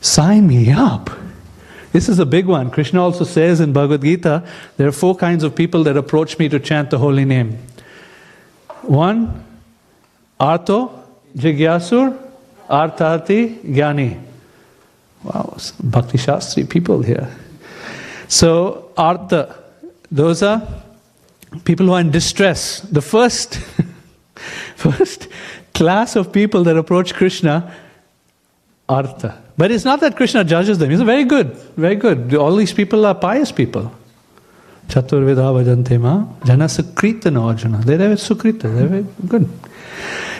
Sign me up. This is a big one. Krishna also says in Bhagavad Gita, there are 4 kinds of people that approach me to chant the holy name. 1, Arto, Jigyasur, Artati, Jnani. Wow, some Bhakti Shastri people here. So, Artha, those are people who are in distress. The first class of people that approach Krishna, Artha. But it's not that Krishna judges them. He's very good, very good. All these people are pious people. Chaturveda bhajante ma, jana sukritana arjuna. They're very sukrita, they're very good.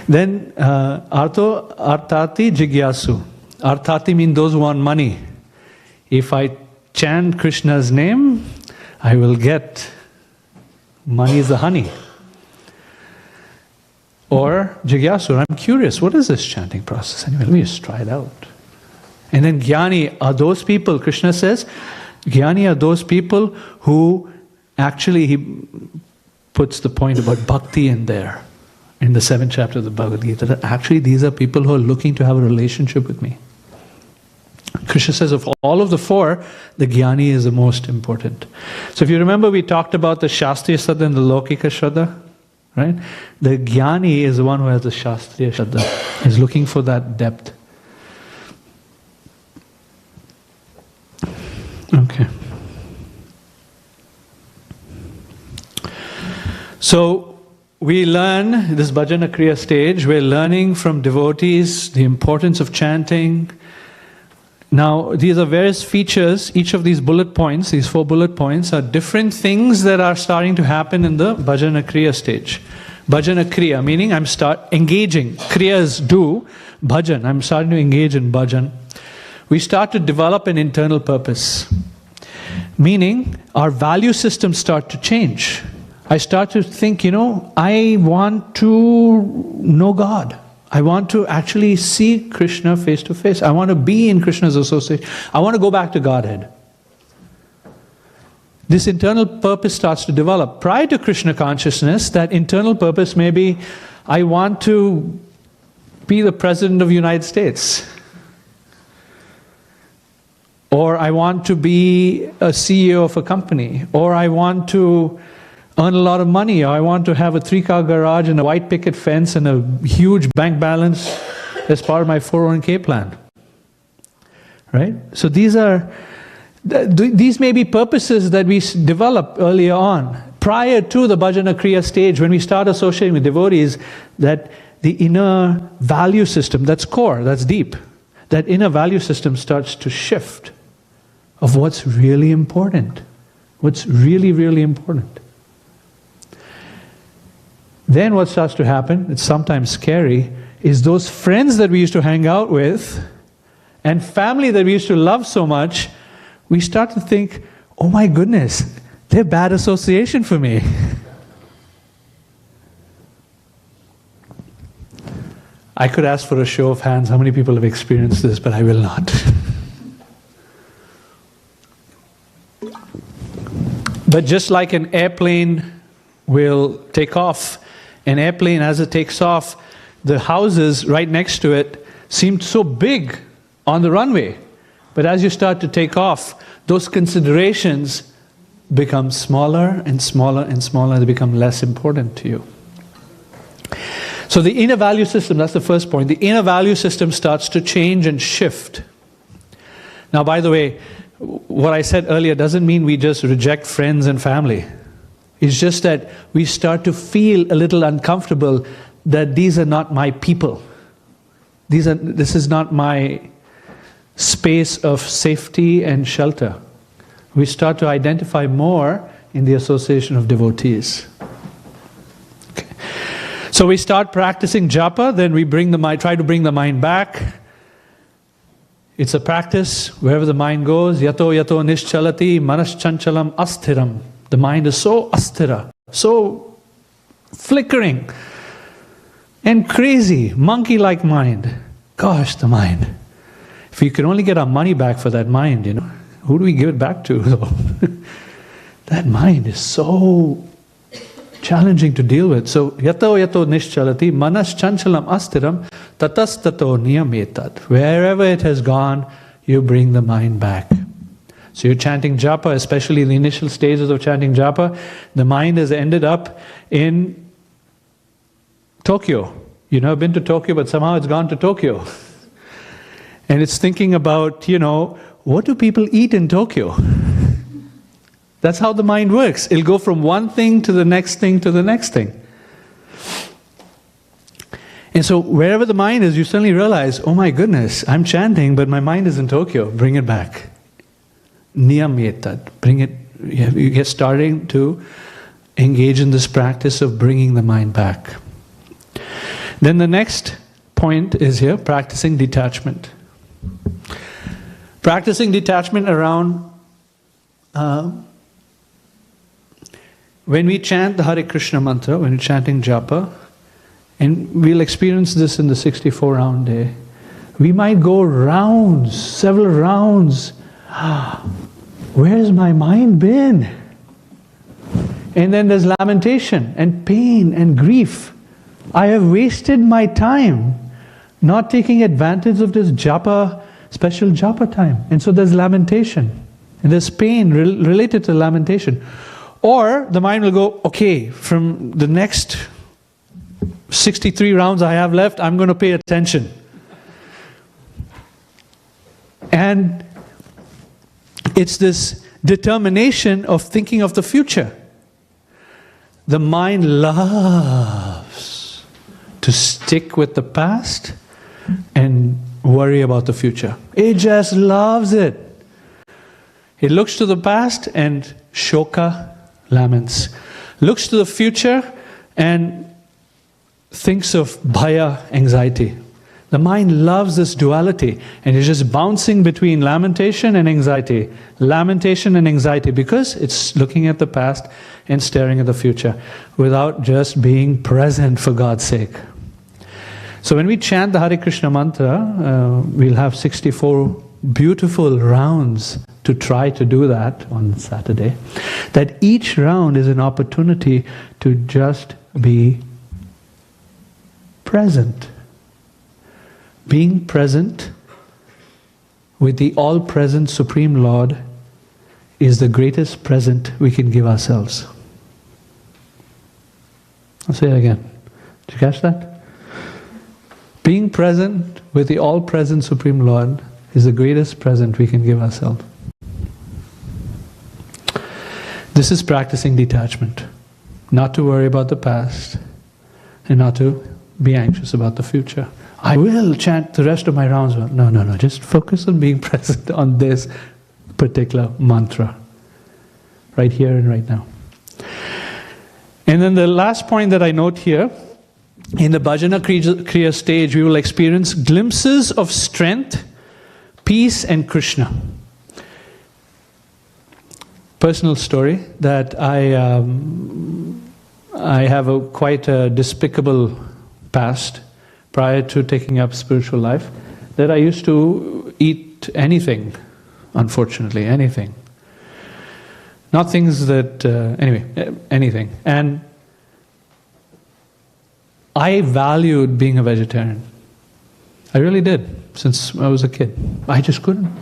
Then, artati jigyasu. Artati means those who want money. If I chant Krishna's name, I will get money is the honey. Or Jigyasu, I'm curious, what is this chanting process? Anyway, let me just try it out. And then Jnani are those people, Krishna says, Jnani are those people who actually, he puts the point about bhakti in there, in the 7th chapter of the Bhagavad Gita, that actually these are people who are looking to have a relationship with me. Krishna says of all of the 4, the Jnani is the most important. So if you remember, we talked about the Shastriya Shraddha and the Laukika Shraddha, right? The Jnani is the one who has the Shastriya Shraddha, is looking for that depth. Okay. So we learn, this Bhajana Kriya stage, we're learning from devotees the importance of chanting. Now, these are various features. Each of these bullet points, these 4 bullet points, are different things that are starting to happen in the Bhajana Kriya stage. Bhajana Kriya, meaning I'm engaging. Kriya is do. Bhajan, I'm starting to engage in bhajan. We start to develop an internal purpose. Meaning, our value systems start to change. I start to think, I want to know God. I want to actually see Krishna face to face. I want to be in Krishna's association. I want to go back to Godhead. This internal purpose starts to develop. Prior to Krishna consciousness, that internal purpose may be, I want to be the President of the United States. Or I want to be a CEO of a company. Or I want to earn a lot of money, or I want to have a 3-car garage and a white picket fence and a huge bank balance as part of my 401k plan. Right? So these may be purposes that we develop earlier on. Prior to the Bhajana Kriya stage, when we start associating with devotees, that the inner value system, that's core, that's deep, that inner value system starts to shift of what's really important. What's really, really important. Then what starts to happen, it's sometimes scary, is those friends that we used to hang out with and family that we used to love so much, we start to think, oh my goodness, they're bad association for me. I could ask for a show of hands how many people have experienced this, but I will not. But just like an airplane will take off, an airplane as it takes off, the houses right next to it seem so big on the runway. But as you start to take off, those considerations become smaller and smaller and smaller, they become less important to you. So the inner value system, that's the first point. The inner value system starts to change and shift. Now, by the way, what I said earlier doesn't mean we just reject friends and family. It's just that we start to feel a little uncomfortable that these are not my people. This is not my space of safety and shelter. We start to identify more in the association of devotees. Okay. So we start practicing japa, then we try to bring the mind back. It's a practice, wherever the mind goes, yato yato nischalati manaschanchalam asthiram. The mind is so asthira, so flickering and crazy, monkey-like mind. Gosh, the mind. If we could only get our money back for that mind, who do we give it back to? That mind is so challenging to deal with. So, yato yato nischalati manaschanchalam asthiram tatastato niyametad. Wherever it has gone, you bring the mind back. So you're chanting japa, especially in the initial stages of chanting japa, the mind has ended up in Tokyo. You've never been to Tokyo, but somehow it's gone to Tokyo. And it's thinking about, what do people eat in Tokyo? That's how the mind works. It'll go from one thing to the next thing to the next thing. And so wherever the mind is, you suddenly realize, oh my goodness, I'm chanting, but my mind is in Tokyo. Bring it back. Niyamyetad. Bring it. You get starting to engage in this practice of bringing the mind back. Then the next point is here, practicing detachment. Practicing detachment around when we chant the Hare Krishna mantra, when we're chanting japa, and we'll experience this in the 64 round day, we might go rounds, several rounds. Where's my mind been? And then there's lamentation and pain and grief. I have wasted my time not taking advantage of this japa, special japa time. And so there's lamentation and there's pain related to lamentation. Or the mind will go, okay, from the next 63 rounds I have left, I'm going to pay attention. And it's this determination of thinking of the future. The mind loves to stick with the past and worry about the future. It just loves it. It looks to the past and shoka, laments. Looks to the future and thinks of bhaya, anxiety. The mind loves this duality and it's just bouncing between lamentation and anxiety. Lamentation and anxiety because it's looking at the past and staring at the future without just being present for God's sake. So when we chant the Hare Krishna mantra, we'll have 64 beautiful rounds to try to do that on Saturday. That each round is an opportunity to just be present. Being present with the all-present Supreme Lord is the greatest present we can give ourselves. I'll say it again. Did you catch that? Being present with the all-present Supreme Lord is the greatest present we can give ourselves. This is practicing detachment. Not to worry about the past and not to be anxious about the future. I will chant the rest of my rounds. No. Just focus on being present on this particular mantra. Right here and right now. And then the last point that I note here, in the Bhajana Kriya stage, we will experience glimpses of strength, peace and Krishna. Personal story that I have a quite a despicable past prior to taking up spiritual life, that I used to eat anything, unfortunately, anything. Not things that, anything. And I valued being a vegetarian. I really did, since I was a kid. I just couldn't.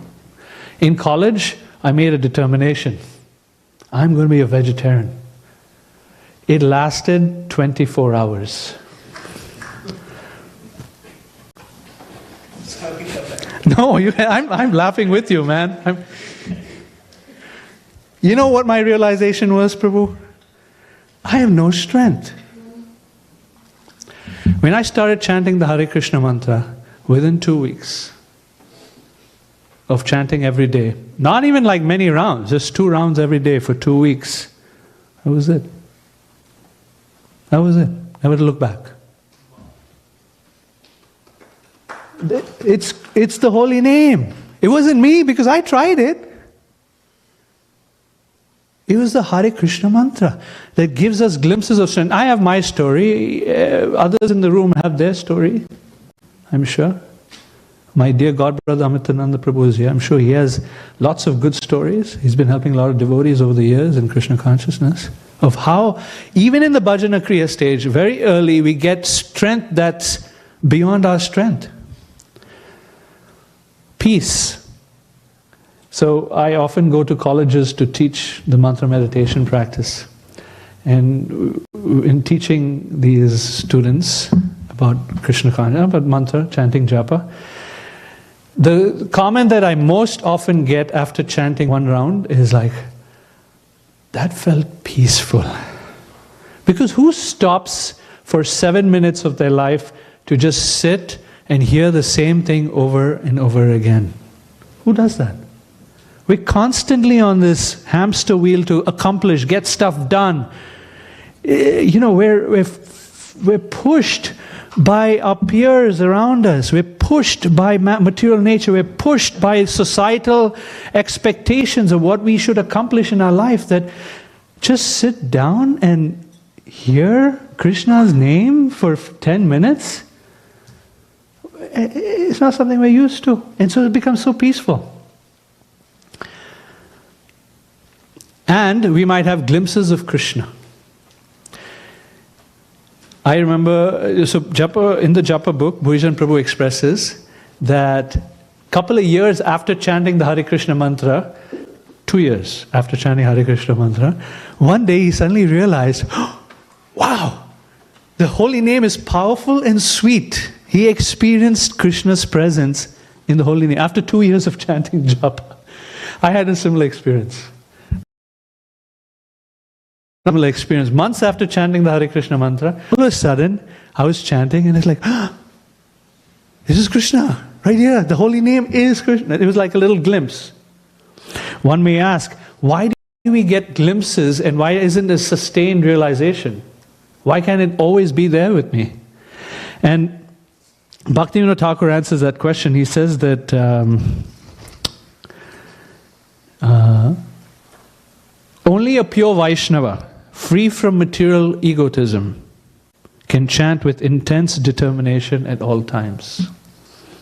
In college, I made a determination. I'm going to be a vegetarian. It lasted 24 hours. No, I'm laughing with you, man. You know what my realization was, Prabhu? I have no strength. When I started chanting the Hare Krishna mantra, within 2 weeks of chanting every day, not even like many rounds, just 2 rounds every day for 2 weeks, that was it. That was it. Never to look back. It's the holy name. It wasn't me because I tried it. It was the Hare Krishna mantra that gives us glimpses of strength. I have my story. Others in the room have their story, I'm sure. My dear God brother Amitananda Prabhu is here. I'm sure he has lots of good stories. He's been helping a lot of devotees over the years in Krishna consciousness. Of how, even in the Bhajana Kriya stage, very early we get strength that's beyond our strength. Peace. So I often go to colleges to teach the mantra meditation practice. And in teaching these students about Krishna consciousness, about mantra, chanting japa, the comment that I most often get after chanting one round is like, that felt peaceful. Because who stops for 7 minutes of their life to just sit and hear the same thing over and over again? Who does that? We're constantly on this hamster wheel to accomplish, get stuff done. You know, we're pushed by our peers around us. We're pushed by material nature. We're pushed by societal expectations of what we should accomplish in our life, that just sit down and hear Krishna's name for 10 minutes. It's not something we're used to. And so it becomes so peaceful. And we might have glimpses of Krishna. I remember, so Japa, in the Japa book, Bhujan Prabhu expresses that a couple of years after chanting the Hare Krishna mantra, 2 years after chanting Hare Krishna mantra, one day he suddenly realized, oh, wow, the holy name is powerful and sweet. He experienced Krishna's presence in the holy name after 2 years of chanting Japa. I had a similar experience. Similar experience. Months after chanting the Hare Krishna mantra, all of a sudden, I was chanting and it's like, ah, this is Krishna, right here. The holy name is Krishna. It was like a little glimpse. One may ask, why do we get glimpses and why isn't it a sustained realization? Why can't it always be there with me? And Bhaktivinoda Thakur answers that question. He says that only a pure Vaishnava, free from material egotism, can chant with intense determination at all times.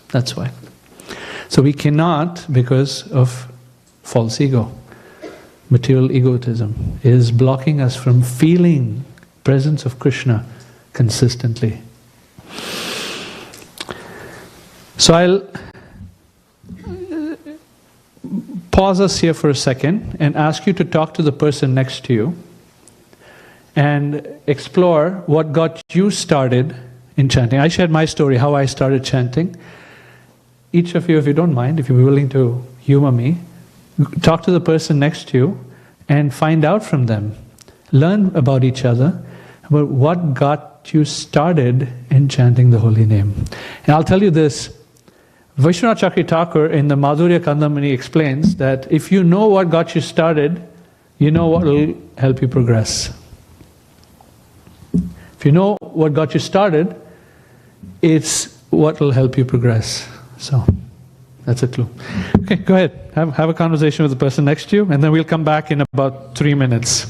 That's why. So we cannot because of false ego. Material egotism is blocking us from feeling presence of Krishna consistently. So I'll pause us here for a second and ask you to talk to the person next to you and explore what got you started in chanting. I shared my story, how I started chanting. Each of you, if you don't mind, if you're willing to humor me, talk to the person next to you and find out from them. Learn about each other, about what got you started in chanting the holy name. And I'll tell you this, Vishwanath Chakri Thakur in the Madhurya Kandamani explains that if you know what got you started, you know what will help you progress. If you know what got you started, it's what will help you progress. So, that's a clue. Okay, go ahead. Have a conversation with the person next to you, and then we'll come back in about 3 minutes.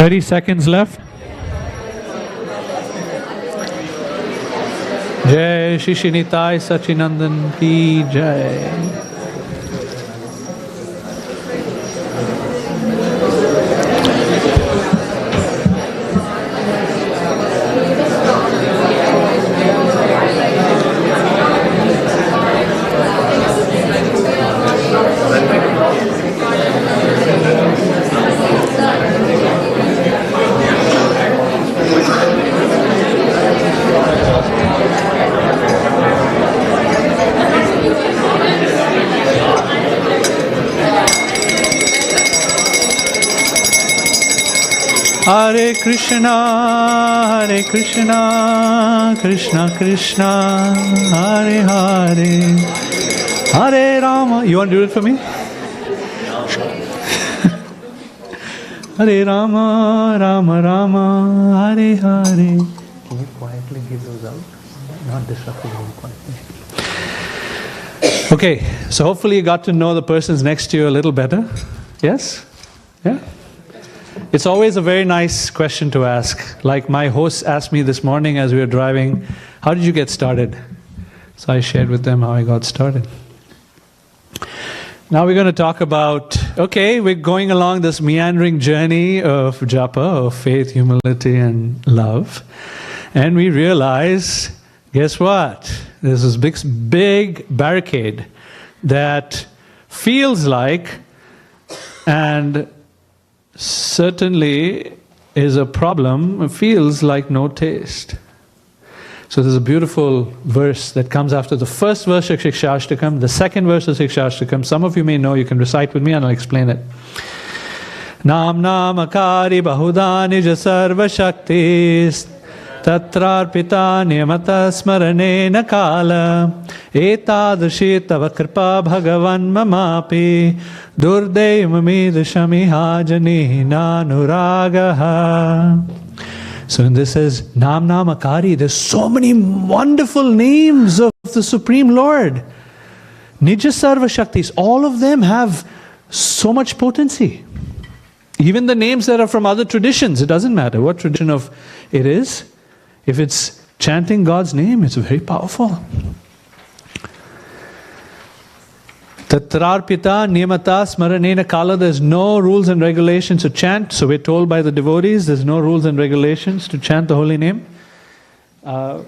30 seconds left. Jai Shishinitai Sachinandan Ki Jai. Hare Krishna, Krishna Krishna, Hare Hare, Hare Rama. You want to do it for me? Hare Rama, Rama Rama, Hare Hare. Can you quietly give those out? Not disrupting them quietly. Okay, so hopefully you got to know the persons next to you a little better. Yes? Yeah? It's always a very nice question to ask. Like my host asked me this morning as we were driving, how did you get started? So I shared with them how I got started. Now we're going to talk about, okay, we're going along this meandering journey of Japa, of faith, humility and love. And we realize, guess what? There's this big barricade that feels like and certainly is a problem. It feels like no taste. So there's a beautiful verse that comes after the first verse of Shikshashtakam, the second verse of Shikshashtakam. Some of you may know, you can recite with me and I'll explain it. Nam namakari bahuda nija sarva shaktis tatrarpita niyamata smaranena kala etadashi tava kripa bhagavan mamapi durdevamidashami hajani nanuragaha. So when this says Nam Namakari, there's so many wonderful names of the Supreme Lord. Nija Sarva Shaktis, all of them have so much potency. Even the names that are from other traditions, it doesn't matter what tradition of it is. If it's chanting God's name, it's very powerful. Tatrarpita niyamata smaranena kala, there's no rules and regulations to chant. So we're told by the devotees, there's no rules and regulations to chant the holy name. Etadashi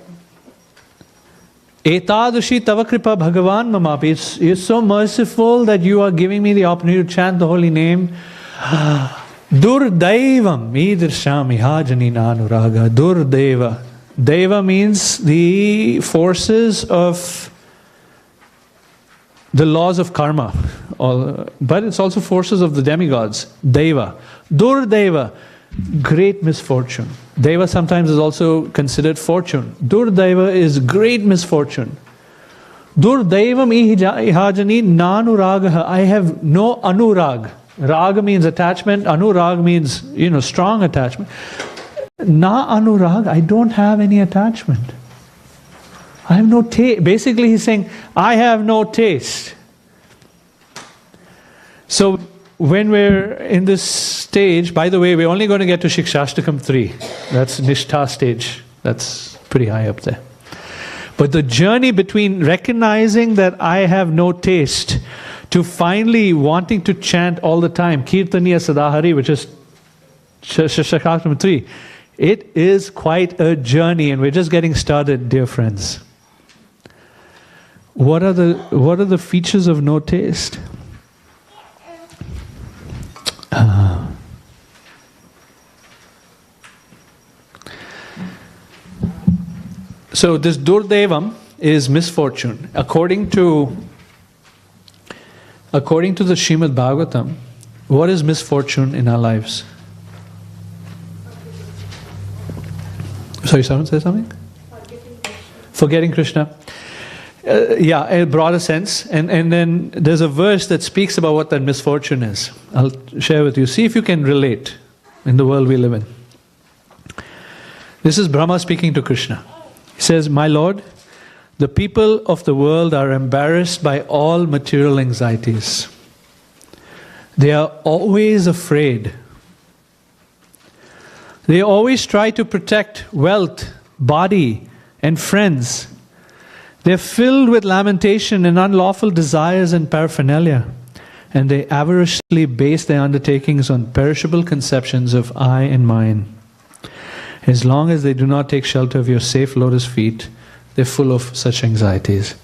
tava kripa bhagavan mamapi, you're so merciful that you are giving me the opportunity to chant the holy name. Durdaivam idirshami hajani nanuraga. Durdeva. Deva means the forces of the laws of karma, but it's also forces of the demigods. Deva. Durdeva, great misfortune. Deva sometimes is also considered fortune. Durdeva is great misfortune. Durdevam ihajani nanuragaha, I have no anurag. Raga means attachment, anurag means, strong attachment. Na anurag, I don't have any attachment. I have no taste. Basically he's saying, I have no taste. So when we're in this stage, by the way, we're only going to get to Shikshashtakam 3. That's Nishtha stage. That's pretty high up there. But the journey between recognizing that I have no taste to finally wanting to chant all the time, Kirtaniya Sadahari, which is Shikshashtakam 3, it is quite a journey and we're just getting started, dear friends. What are the features of no taste? So this Durdevam is misfortune. According to the Srimad Bhagavatam, what is misfortune in our lives? Sorry, someone say something? Forgetting Krishna. Yeah, in a broader sense. And then there's a verse that speaks about what that misfortune is. I'll share with you. See if you can relate in the world we live in. This is Brahma speaking to Krishna. He says, my Lord, the people of the world are embarrassed by all material anxieties. They are always afraid They always try to protect wealth, body, and friends. They're filled with lamentation and unlawful desires and paraphernalia, and they avariciously base their undertakings on perishable conceptions of I and mine. As long as they do not take shelter of your safe lotus feet, they're full of such anxieties.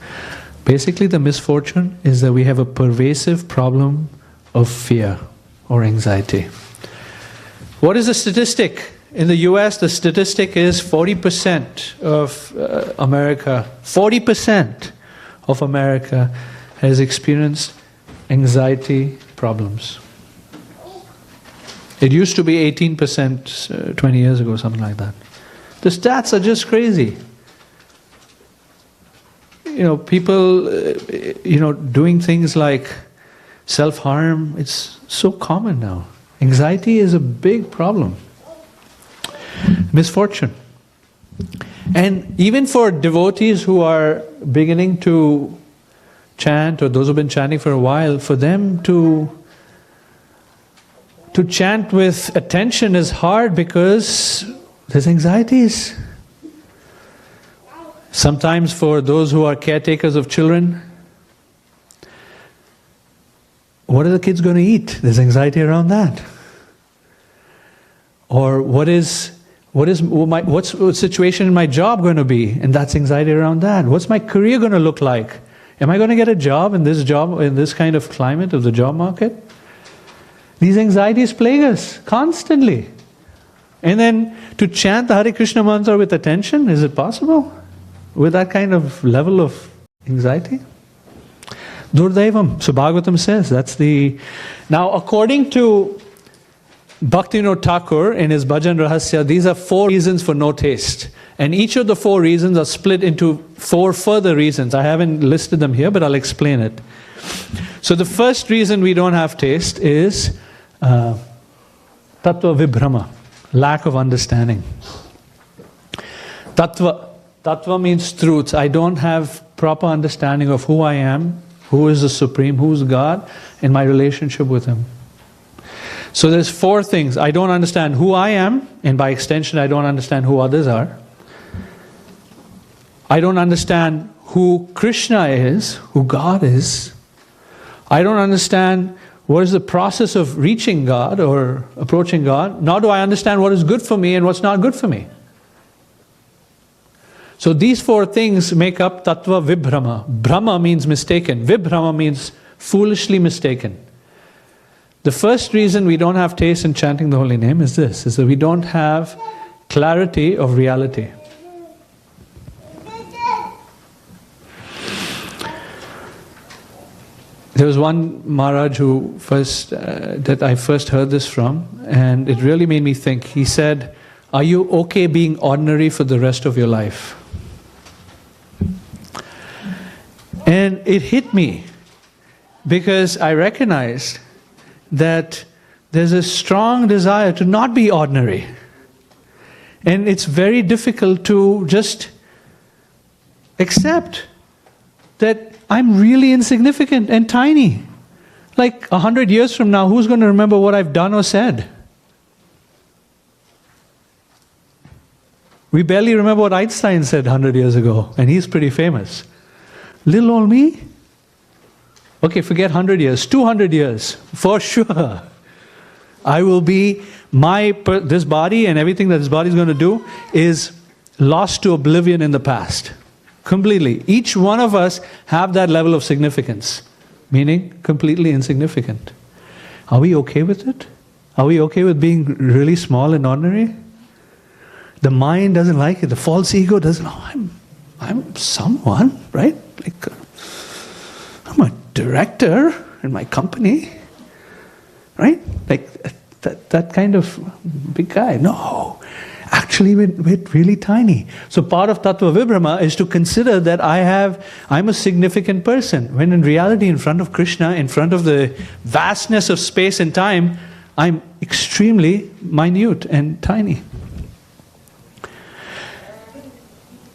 Basically, the misfortune is that we have a pervasive problem of fear or anxiety. What is the statistic? In the US, the statistic is 40% of America, 40% of America has experienced anxiety problems. It used to be 18% 20 years ago, something like that. The stats are just crazy. People, doing things like self-harm, it's so common now. Anxiety is a big problem. Misfortune. And even for devotees who are beginning to chant, or those who've been chanting for a while, for them to chant with attention is hard because there's anxieties. Sometimes for those who are caretakers of children, what are the kids going to eat? There's anxiety around that. Or what's the situation in my job going to be? And that's anxiety around that. What's my career going to look like? Am I going to get a job in this kind of climate of the job market? These anxieties plague us constantly. And then to chant the Hare Krishna mantra with attention, is it possible? With that kind of level of anxiety? Durdaivam. So Bhagavatam says, Now according to Bhaktivinoda Thakur in his Bhajan Rahasya, these are 4 reasons for no taste. And each of the 4 reasons are split into 4 further reasons. I haven't listed them here, but I'll explain it. So the first reason we don't have taste is Tattva Vibhrama, lack of understanding. Tattva means truths. I don't have proper understanding of who I am, who is the Supreme, who is God, and my relationship with Him. So there's 4 things. I don't understand who I am, and by extension I don't understand who others are. I don't understand who Krishna is, who God is. I don't understand what is the process of reaching God or approaching God. Nor do I understand what is good for me and what's not good for me. So these 4 things make up Tattva Vibhrama. Brahma means mistaken. Vibhrama means foolishly mistaken. The first reason we don't have taste in chanting the holy name is this, is that we don't have clarity of reality. There was one Maharaj that I first heard this from, and it really made me think. He said, "Are you okay being ordinary for the rest of your life?" And it hit me, because I recognized that there's a strong desire to not be ordinary. And it's very difficult to just accept that I'm really insignificant and tiny. Like 100 years from now, who's going to remember what I've done or said? We barely remember what Einstein said 100 years ago, and he's pretty famous. Little old me? Okay, forget 100 years, 200 years, for sure. I will be, this body and everything that this body is going to do is lost to oblivion in the past. Completely. Each one of us have that level of significance, meaning completely insignificant. Are we okay with it? Are we okay with being really small and ordinary? The mind doesn't like it. The false ego doesn't. Oh, I'm someone, right? Like, I'm a director in my company, right? Like that kind of big guy. No, actually we're really tiny. So part of Tattva Vibhrama is to consider that I'm a significant person, when in reality, in front of Krishna, in front of the vastness of space and time, I'm extremely minute and tiny.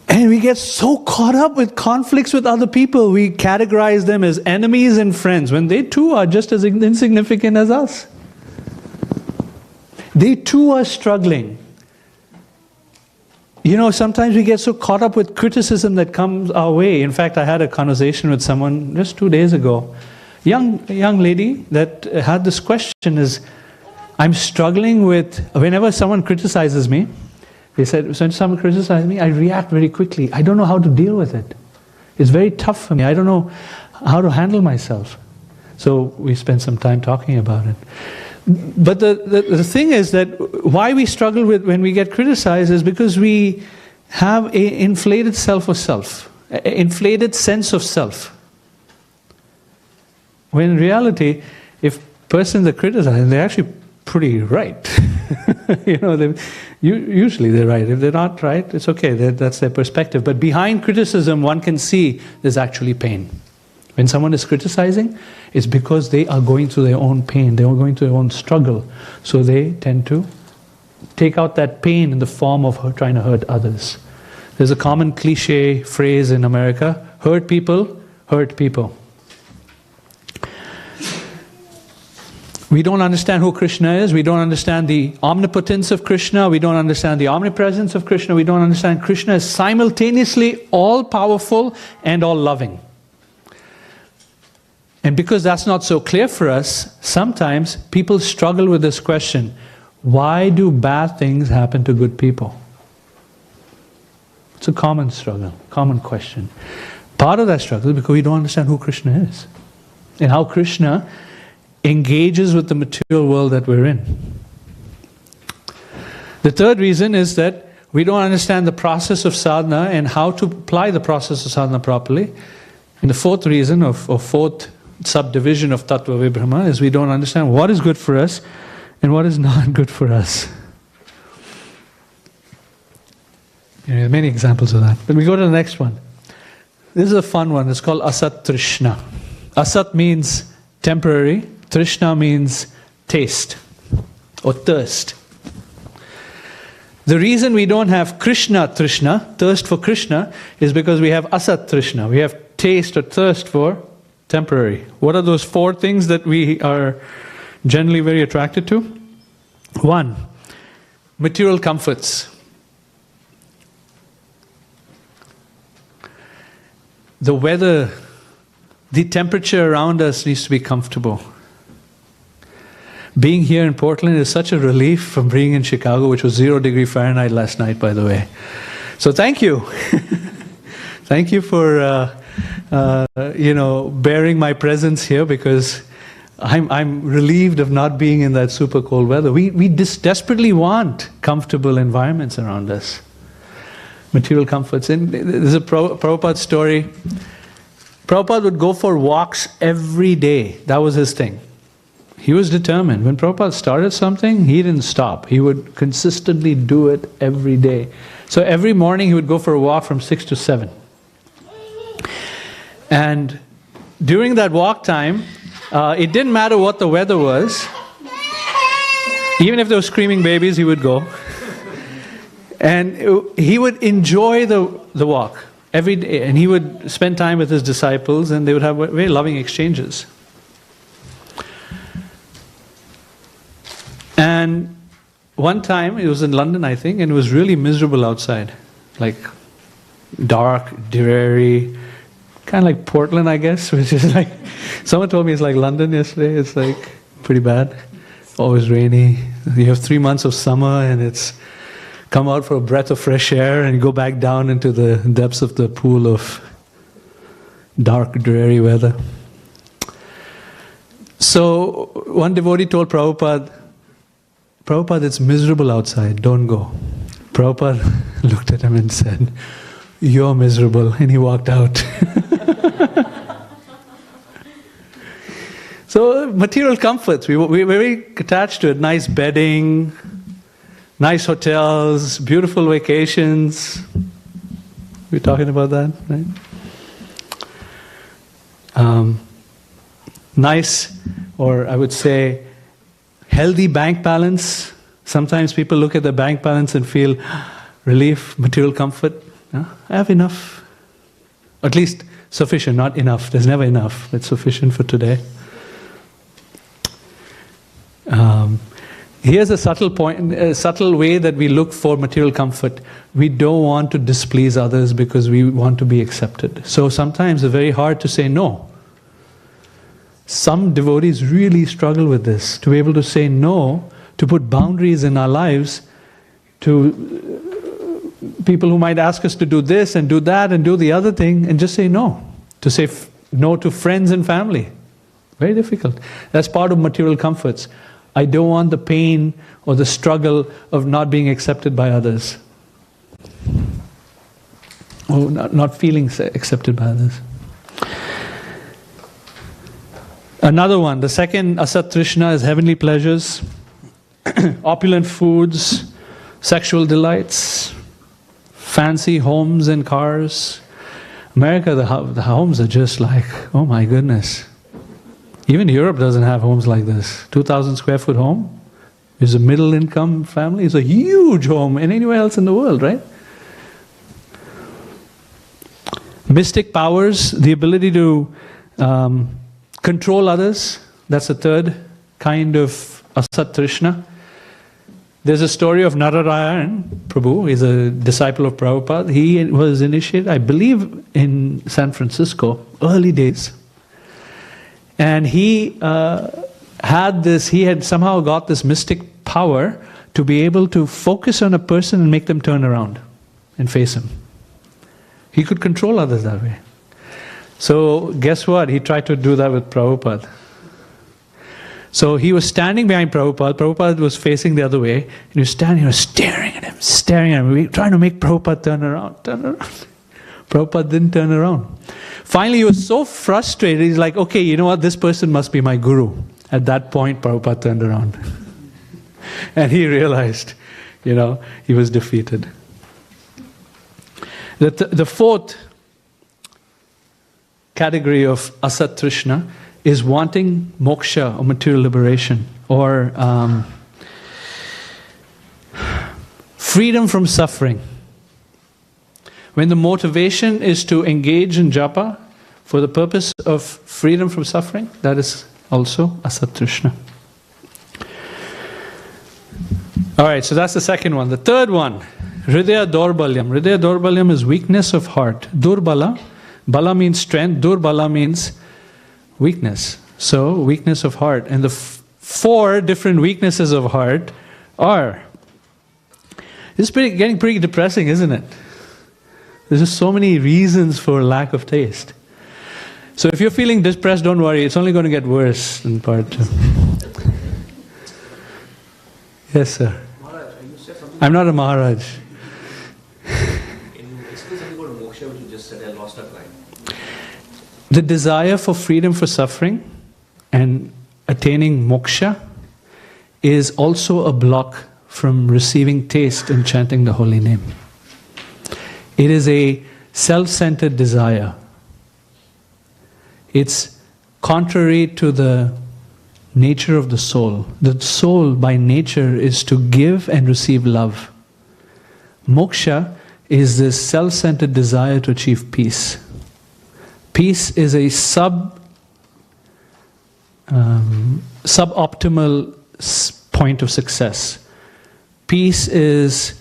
And we get so caught up with conflicts with other people, we categorize them as enemies and friends, when they too are just as insignificant as us. They too are struggling. sometimes we get so caught up with criticism that comes our way. In fact, I had a conversation with someone just 2 days ago. A young lady that had this question is, I'm struggling with, whenever someone criticizes me, they said, when someone criticizes me, I react very quickly. I don't know how to deal with it. It's very tough for me. I don't know how to handle myself. So we spent some time talking about it. But the thing is that why we struggle with when we get criticized is because we have an inflated self of self, an inflated sense of self. When in reality, if persons are criticizing, they're actually pretty right. Usually they're right. If they're not right, it's okay. That's their perspective. But behind criticism, one can see there's actually pain. When someone is criticizing, it's because they are going through their own pain, they are going through their own struggle. So they tend to take out that pain in the form of trying to hurt others. There's a common cliche phrase in America, hurt people, hurt people. We don't understand who Krishna is, we don't understand the omnipotence of Krishna, we don't understand the omnipresence of Krishna, we don't understand Krishna is simultaneously all-powerful and all-loving. And because that's not so clear for us, sometimes people struggle with this question, why do bad things happen to good people? It's a common struggle, common question. Part of that struggle is because we don't understand who Krishna is and how Krishna engages with the material world that we're in. The third reason is that we don't understand the process of sadhana and how to apply the process of sadhana properly. And the fourth reason, or fourth subdivision of Tattva Vibhrama, is we don't understand what is good for us and what is not good for us. There are many examples of that. But we go to the next one. This is a fun one. It's called Asat Trishna. Asat means temporary. Trishna means taste or thirst. The reason we don't have Krishna Trishna, thirst for Krishna, is because we have Asat Trishna. We have taste or thirst for temporary. What are those four things that we are generally very attracted to? One, material comforts. The weather, the temperature around us needs to be comfortable. Being here in Portland is such a relief from being in Chicago, which was 0 degree Fahrenheit last night, by the way. So thank you. Thank you for bearing my presence here, because I'm relieved of not being in that super cold weather. We desperately want comfortable environments around us. Material comforts. And there's a Prabhupada story. Prabhupada would go for walks every day. That was his thing. He was determined. When Prabhupada started something, he didn't stop. He would consistently do it every day. So every morning he would go for a walk from 6 to 7. And during that walk time, it didn't matter what the weather was. Even if there were screaming babies, he would go. And he would enjoy the walk every day. And he would spend time with his disciples, and they would have very loving exchanges. And one time, it was in London, I think, and it was really miserable outside. Like dark, dreary, kind of like Portland, I guess, which is like, someone told me it's like London yesterday. It's like pretty bad. Always rainy. You have 3 months of summer, and it's come out for a breath of fresh air and go back down into the depths of the pool of dark, dreary weather. So one devotee told Prabhupada, it's miserable outside, don't go. Prabhupada looked at him and said, you're miserable, and he walked out. So material comforts, we're very attached to it. Nice bedding, nice hotels, beautiful vacations. We're talking about that, right? Nice, or I would say, healthy bank balance. Sometimes people look at the bank balance and feel relief, material comfort. I have enough. At least sufficient, not enough. There's never enough. It's sufficient for today. Here's a subtle point, a subtle way that we look for material comfort. We don't want to displease others because we want to be accepted. So sometimes it's very hard to say no. Some devotees really struggle with this, to be able to say no, to put boundaries in our lives to people who might ask us to do this and do that and do the other thing, and just say no. To say no to friends and family. Very difficult. That's part of material comforts. I don't want the pain or the struggle of not being accepted by others. Or not feeling accepted by others. Another one, the second asat trishna is heavenly pleasures, opulent foods, sexual delights, fancy homes and cars. America, the homes are just like, oh my goodness. Even Europe doesn't have homes like this. 2,000 square foot home is a middle income family. It's a huge home in anywhere else in the world, right? Mystic powers, the ability to control others. That's the third kind of asat trishna. There's a story of Nararayan Prabhu. He's a disciple of Prabhupada. He was initiated, I believe, in San Francisco, early days. And he had somehow got this mystic power to be able to focus on a person and make them turn around and face him. He could control others that way. So guess what? He tried to do that with Prabhupada. So he was standing behind Prabhupada. Prabhupada was facing the other way. And he was standing, staring at him, trying to make Prabhupada turn around. Prabhupada didn't turn around. Finally, he was so frustrated, he's like, okay, you know what, this person must be my guru. At that point, Prabhupada turned around. And he realized, he was defeated. The fourth category of asat trishna is wanting moksha, or material liberation, or freedom from suffering. When the motivation is to engage in japa for the purpose of freedom from suffering, that is also asat trishna. Alright, so that's the second one. The third one, hridaya dorbalyam. Hridaya dorbalyam is weakness of heart. Durbala, bala means strength, durbala means weakness. So, weakness of heart. And the four different weaknesses of heart are... This is getting pretty depressing, isn't it? There's just so many reasons for lack of taste. So if you're feeling depressed, don't worry. It's only going to get worse in part two. Yes, sir. Maharaj, you said something. I'm not a Maharaj. Can you explain something about moksha which you just said? I lost that line. The desire for freedom for suffering and attaining moksha is also a block from receiving taste and chanting the holy name. It is a self-centered desire. It's contrary to the nature of the soul. The soul by nature is to give and receive love. Moksha is this self-centered desire to achieve peace. Peace is a suboptimal point of success. Peace is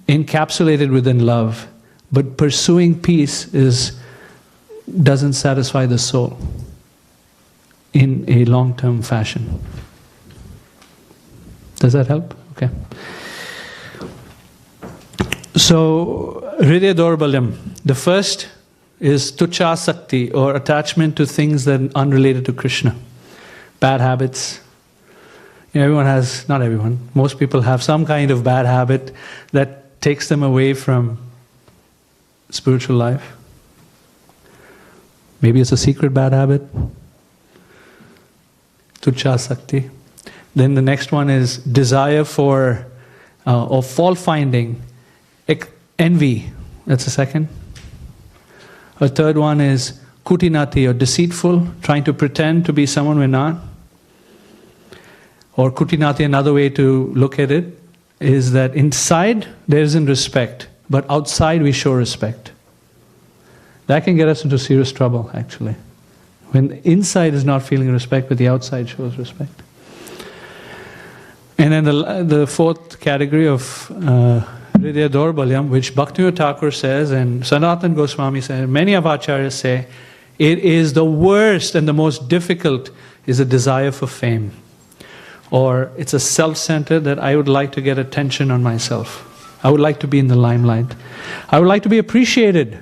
encapsulated within love, but pursuing peace doesn't satisfy the soul in a long-term fashion. Does that help? Okay. So, hridaya dorbalyam. The first is tucha sakti, or attachment to things that are unrelated to Krishna. Bad habits. Everyone has, not everyone, most people have some kind of bad habit that takes them away from spiritual life. Maybe it's a secret bad habit. Tucha sakti. Then the next one is desire for, or fault finding, envy. That's the second. A third one is kutinati, or deceitful, trying to pretend to be someone we're not. Or kutinati, another way to look at it, is that inside there isn't respect, but outside we show respect. That can get us into serious trouble, actually. When the inside is not feeling respect, but the outside shows respect. And then the fourth category of Hridaya Daurbalyam, which Bhaktivinoda Thakur says, and Sanatana Goswami says, many of acharyas say, it is the worst and the most difficult is a desire for fame. Or it's a self-centered that I would like to get attention on myself. I would like to be in the limelight. I would like to be appreciated.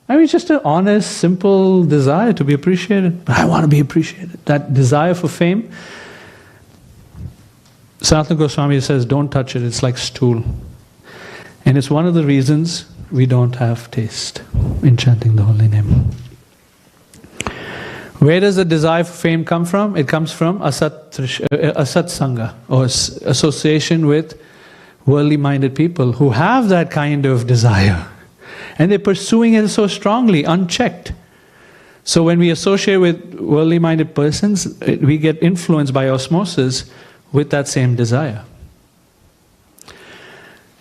I mean, it's just an honest, simple desire to be appreciated. I want to be appreciated. That desire for fame. Sanatana Goswami says, don't touch it, it's like stool. And it's one of the reasons we don't have taste in chanting the holy name. Where does the desire for fame come from? It comes from asat sangha, or association with worldly minded people who have that kind of desire. And they're pursuing it so strongly, unchecked. So when we associate with worldly minded persons, we get influenced by osmosis with that same desire.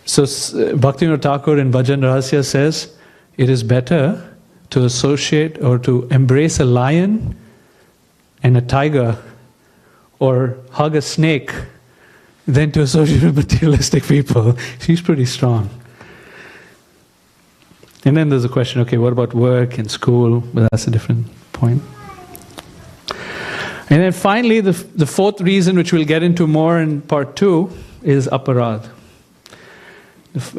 So Bhaktivinoda Thakur in Bhajan Rahasya says, it is better to associate or to embrace a lion and a tiger or hug a snake than to associate with materialistic people. She's pretty strong. And then there's a question, okay, what about work and school? But that's a different point. And then finally, the fourth reason, which we'll get into more in part 2, is aparad.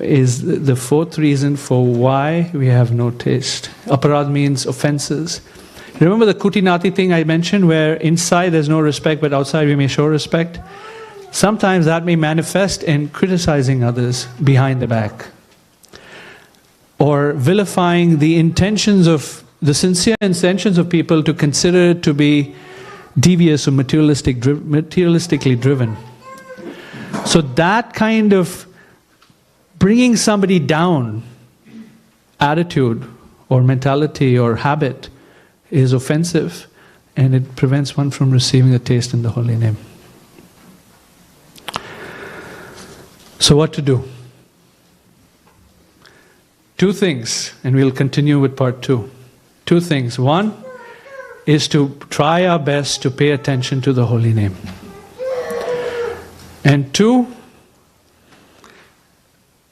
Is the fourth reason for why we have no taste. Aparad means offenses. Remember the kutinati thing I mentioned, where inside there's no respect, but outside we may show respect? Sometimes that may manifest in criticizing others behind the back. Or vilifying the intentions of, the sincere intentions of people to consider it to be devious or materialistically driven. So that kind of bringing somebody down attitude or mentality or habit is offensive, and it prevents one from receiving a taste in the holy name. So what to do? Two things, and we'll continue with part 2. Two things. One is to try our best to pay attention to the holy name. And 2,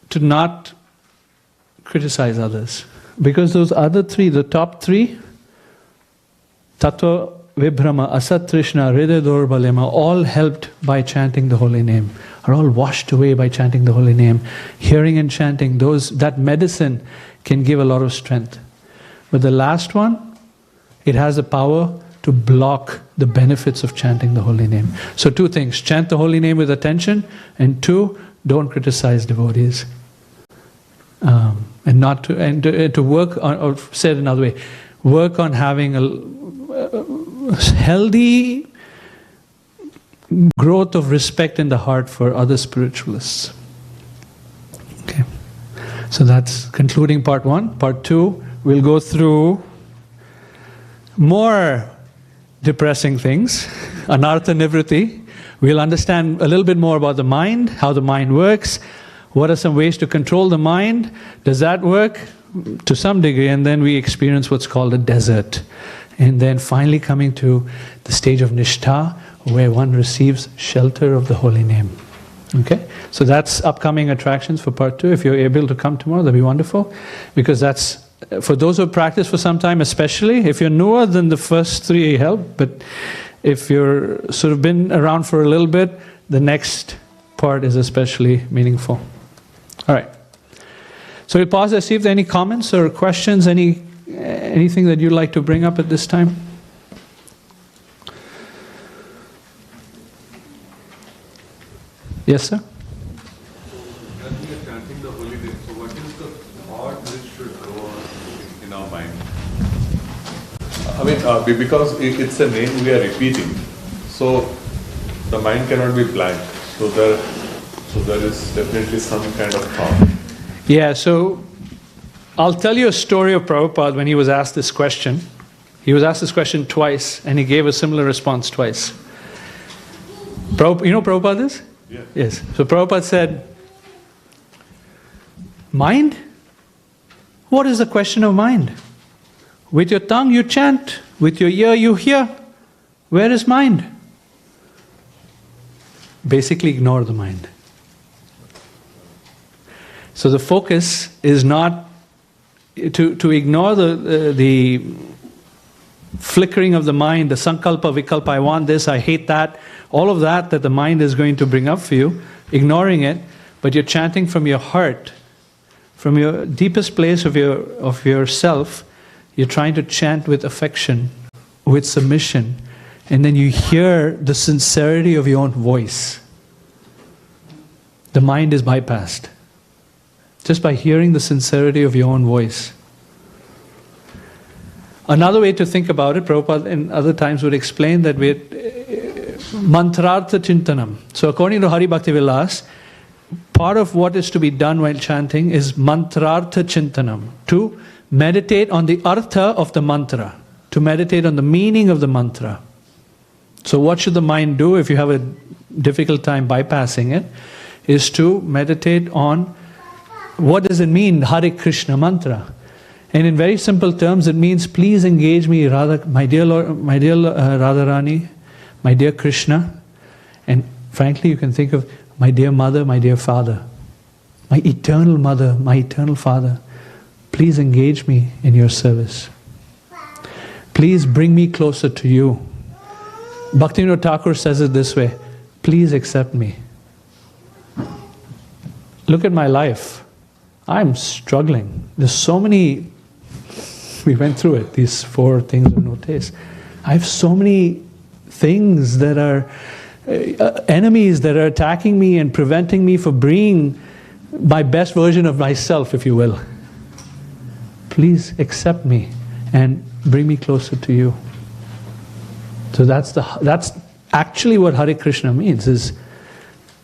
to not criticize others. Because those other 3, the top 3, Tattva, Vibhrama, Asat Trishna, Hridaya Daurbalyam, are all helped by chanting the holy name, are all washed away by chanting the holy name. Hearing and chanting, that medicine can give a lot of strength. But the last one, it has the power to block the benefits of chanting the holy name. So 2 things, chant the holy name with attention, and 2, don't criticize devotees. And to work on, or said another way, work on having a healthy growth of respect in the heart for other spiritualists. Okay. So that's concluding part 1. Part 2, we'll go through more depressing things, anartha nivritti. We'll understand a little bit more about the mind, how the mind works, what are some ways to control the mind, does that work? To some degree, and then we experience what's called a desert. And then finally coming to the stage of nishtha, where one receives shelter of the holy name. Okay? So that's upcoming attractions for part 2. If you're able to come tomorrow, that'd be wonderful. Because that's, for those who have practiced for some time especially, if you're newer, then the first 3 help. But if you're sort of been around for a little bit, the next part is especially meaningful. All right. So we'll pause and see if there are any comments or questions, anything that you'd like to bring up at this time. Yes, sir? When we are chanting the holy name, so what is the thought which should go on in our mind? I mean, because it's a name we are repeating, so the mind cannot be blank. So there is definitely some kind of thought. Yeah, so I'll tell you a story of Prabhupada when he was asked this question. He was asked this question twice, and he gave a similar response twice. You know Prabhupada is? Yeah. Yes. So Prabhupada said, mind? What is the question of mind? With your tongue you chant, with your ear you hear. Where is mind? basically ignore the mind. So the focus is not to ignore the flickering of the mind, the sankalpa, vikalpa, I want this, I hate that, all of that the mind is going to bring up for you, ignoring it, but you're chanting from your heart, from your deepest place of yourself, you're trying to chant with affection, with submission, and then you hear the sincerity of your own voice. The mind is bypassed. Just by hearing the sincerity of your own voice. Another way to think about it, Prabhupada in other times would explain that we're mantrartha chintanam. So according to Hari Bhakti Vilas, part of what is to be done while chanting is mantrartha chintanam, to meditate on the artha of the mantra, to meditate on the meaning of the mantra. So what should the mind do if you have a difficult time bypassing it, is to meditate on what does it mean, Hare Krishna mantra. And in very simple terms, it means, please engage me, Radha, my dear Lord, my dear Radharani, my dear Krishna. And frankly, you can think of my dear mother, my dear father, my eternal mother, my eternal father. Please engage me in your service. Please bring me closer to you. Bhaktivinoda Thakur says it this way, please accept me. Look at my life. I'm struggling. There's so many, we went through it, these 4 things of no taste. I have so many things that are enemies that are attacking me and preventing me from being my best version of myself, if you will. Please accept me and bring me closer to you. So that's actually what Hare Krishna means, is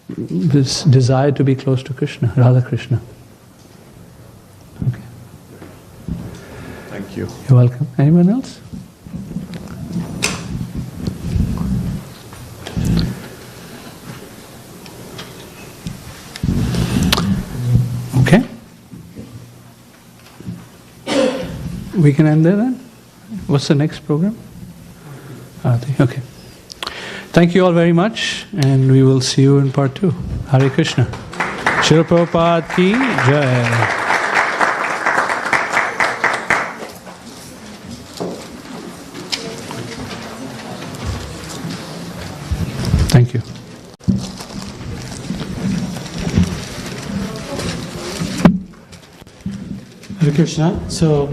this desire to be close to Krishna, Radha Krishna. Okay. Thank you. You're welcome. Anyone else? Okay. We can end there then? What's the next program? Arati. Okay. Thank you all very much, and we will see you in part 2. Hare Krishna. Srila Prabhupada ki jai. Thank you. Hare Krishna. So,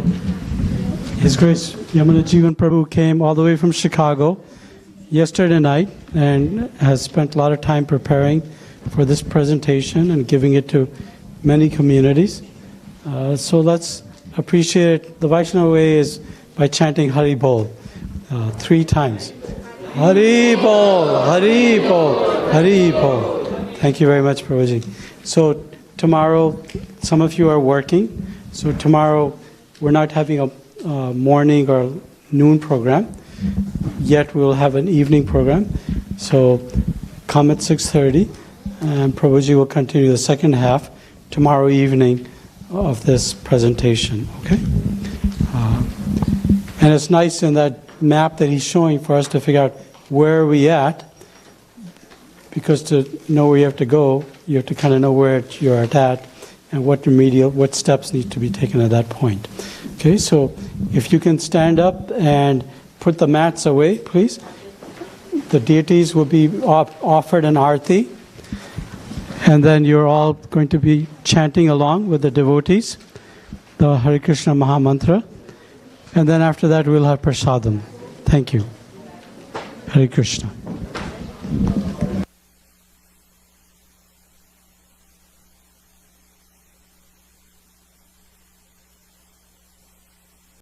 His Grace Yamuna Jivan Prabhu came all the way from Chicago yesterday night and has spent a lot of time preparing for this presentation and giving it to many communities. So let's appreciate it. The Vaishnava way is by chanting Hari Bol 3 times. Hari Bol, Hari Bol, Hari Bol. Thank you very much, Prabhuji. So tomorrow, some of you are working. So tomorrow, we're not having a morning or noon program. Yet we'll have an evening program. So come at 6:30, and Prabhuji will continue the second half tomorrow evening of this presentation. Okay? And it's nice in that map that he's showing for us to figure out where are we at, because to know where you have to go, you have to kind of know where you're at and what steps need to be taken at that point. Okay, so if you can stand up and put the mats away, please. The deities will be offered an arti, and then you're all going to be chanting along with the devotees, the Hare Krishna Maha Mantra, and then after that we'll have prasadam. Thank you. Hare Krishna.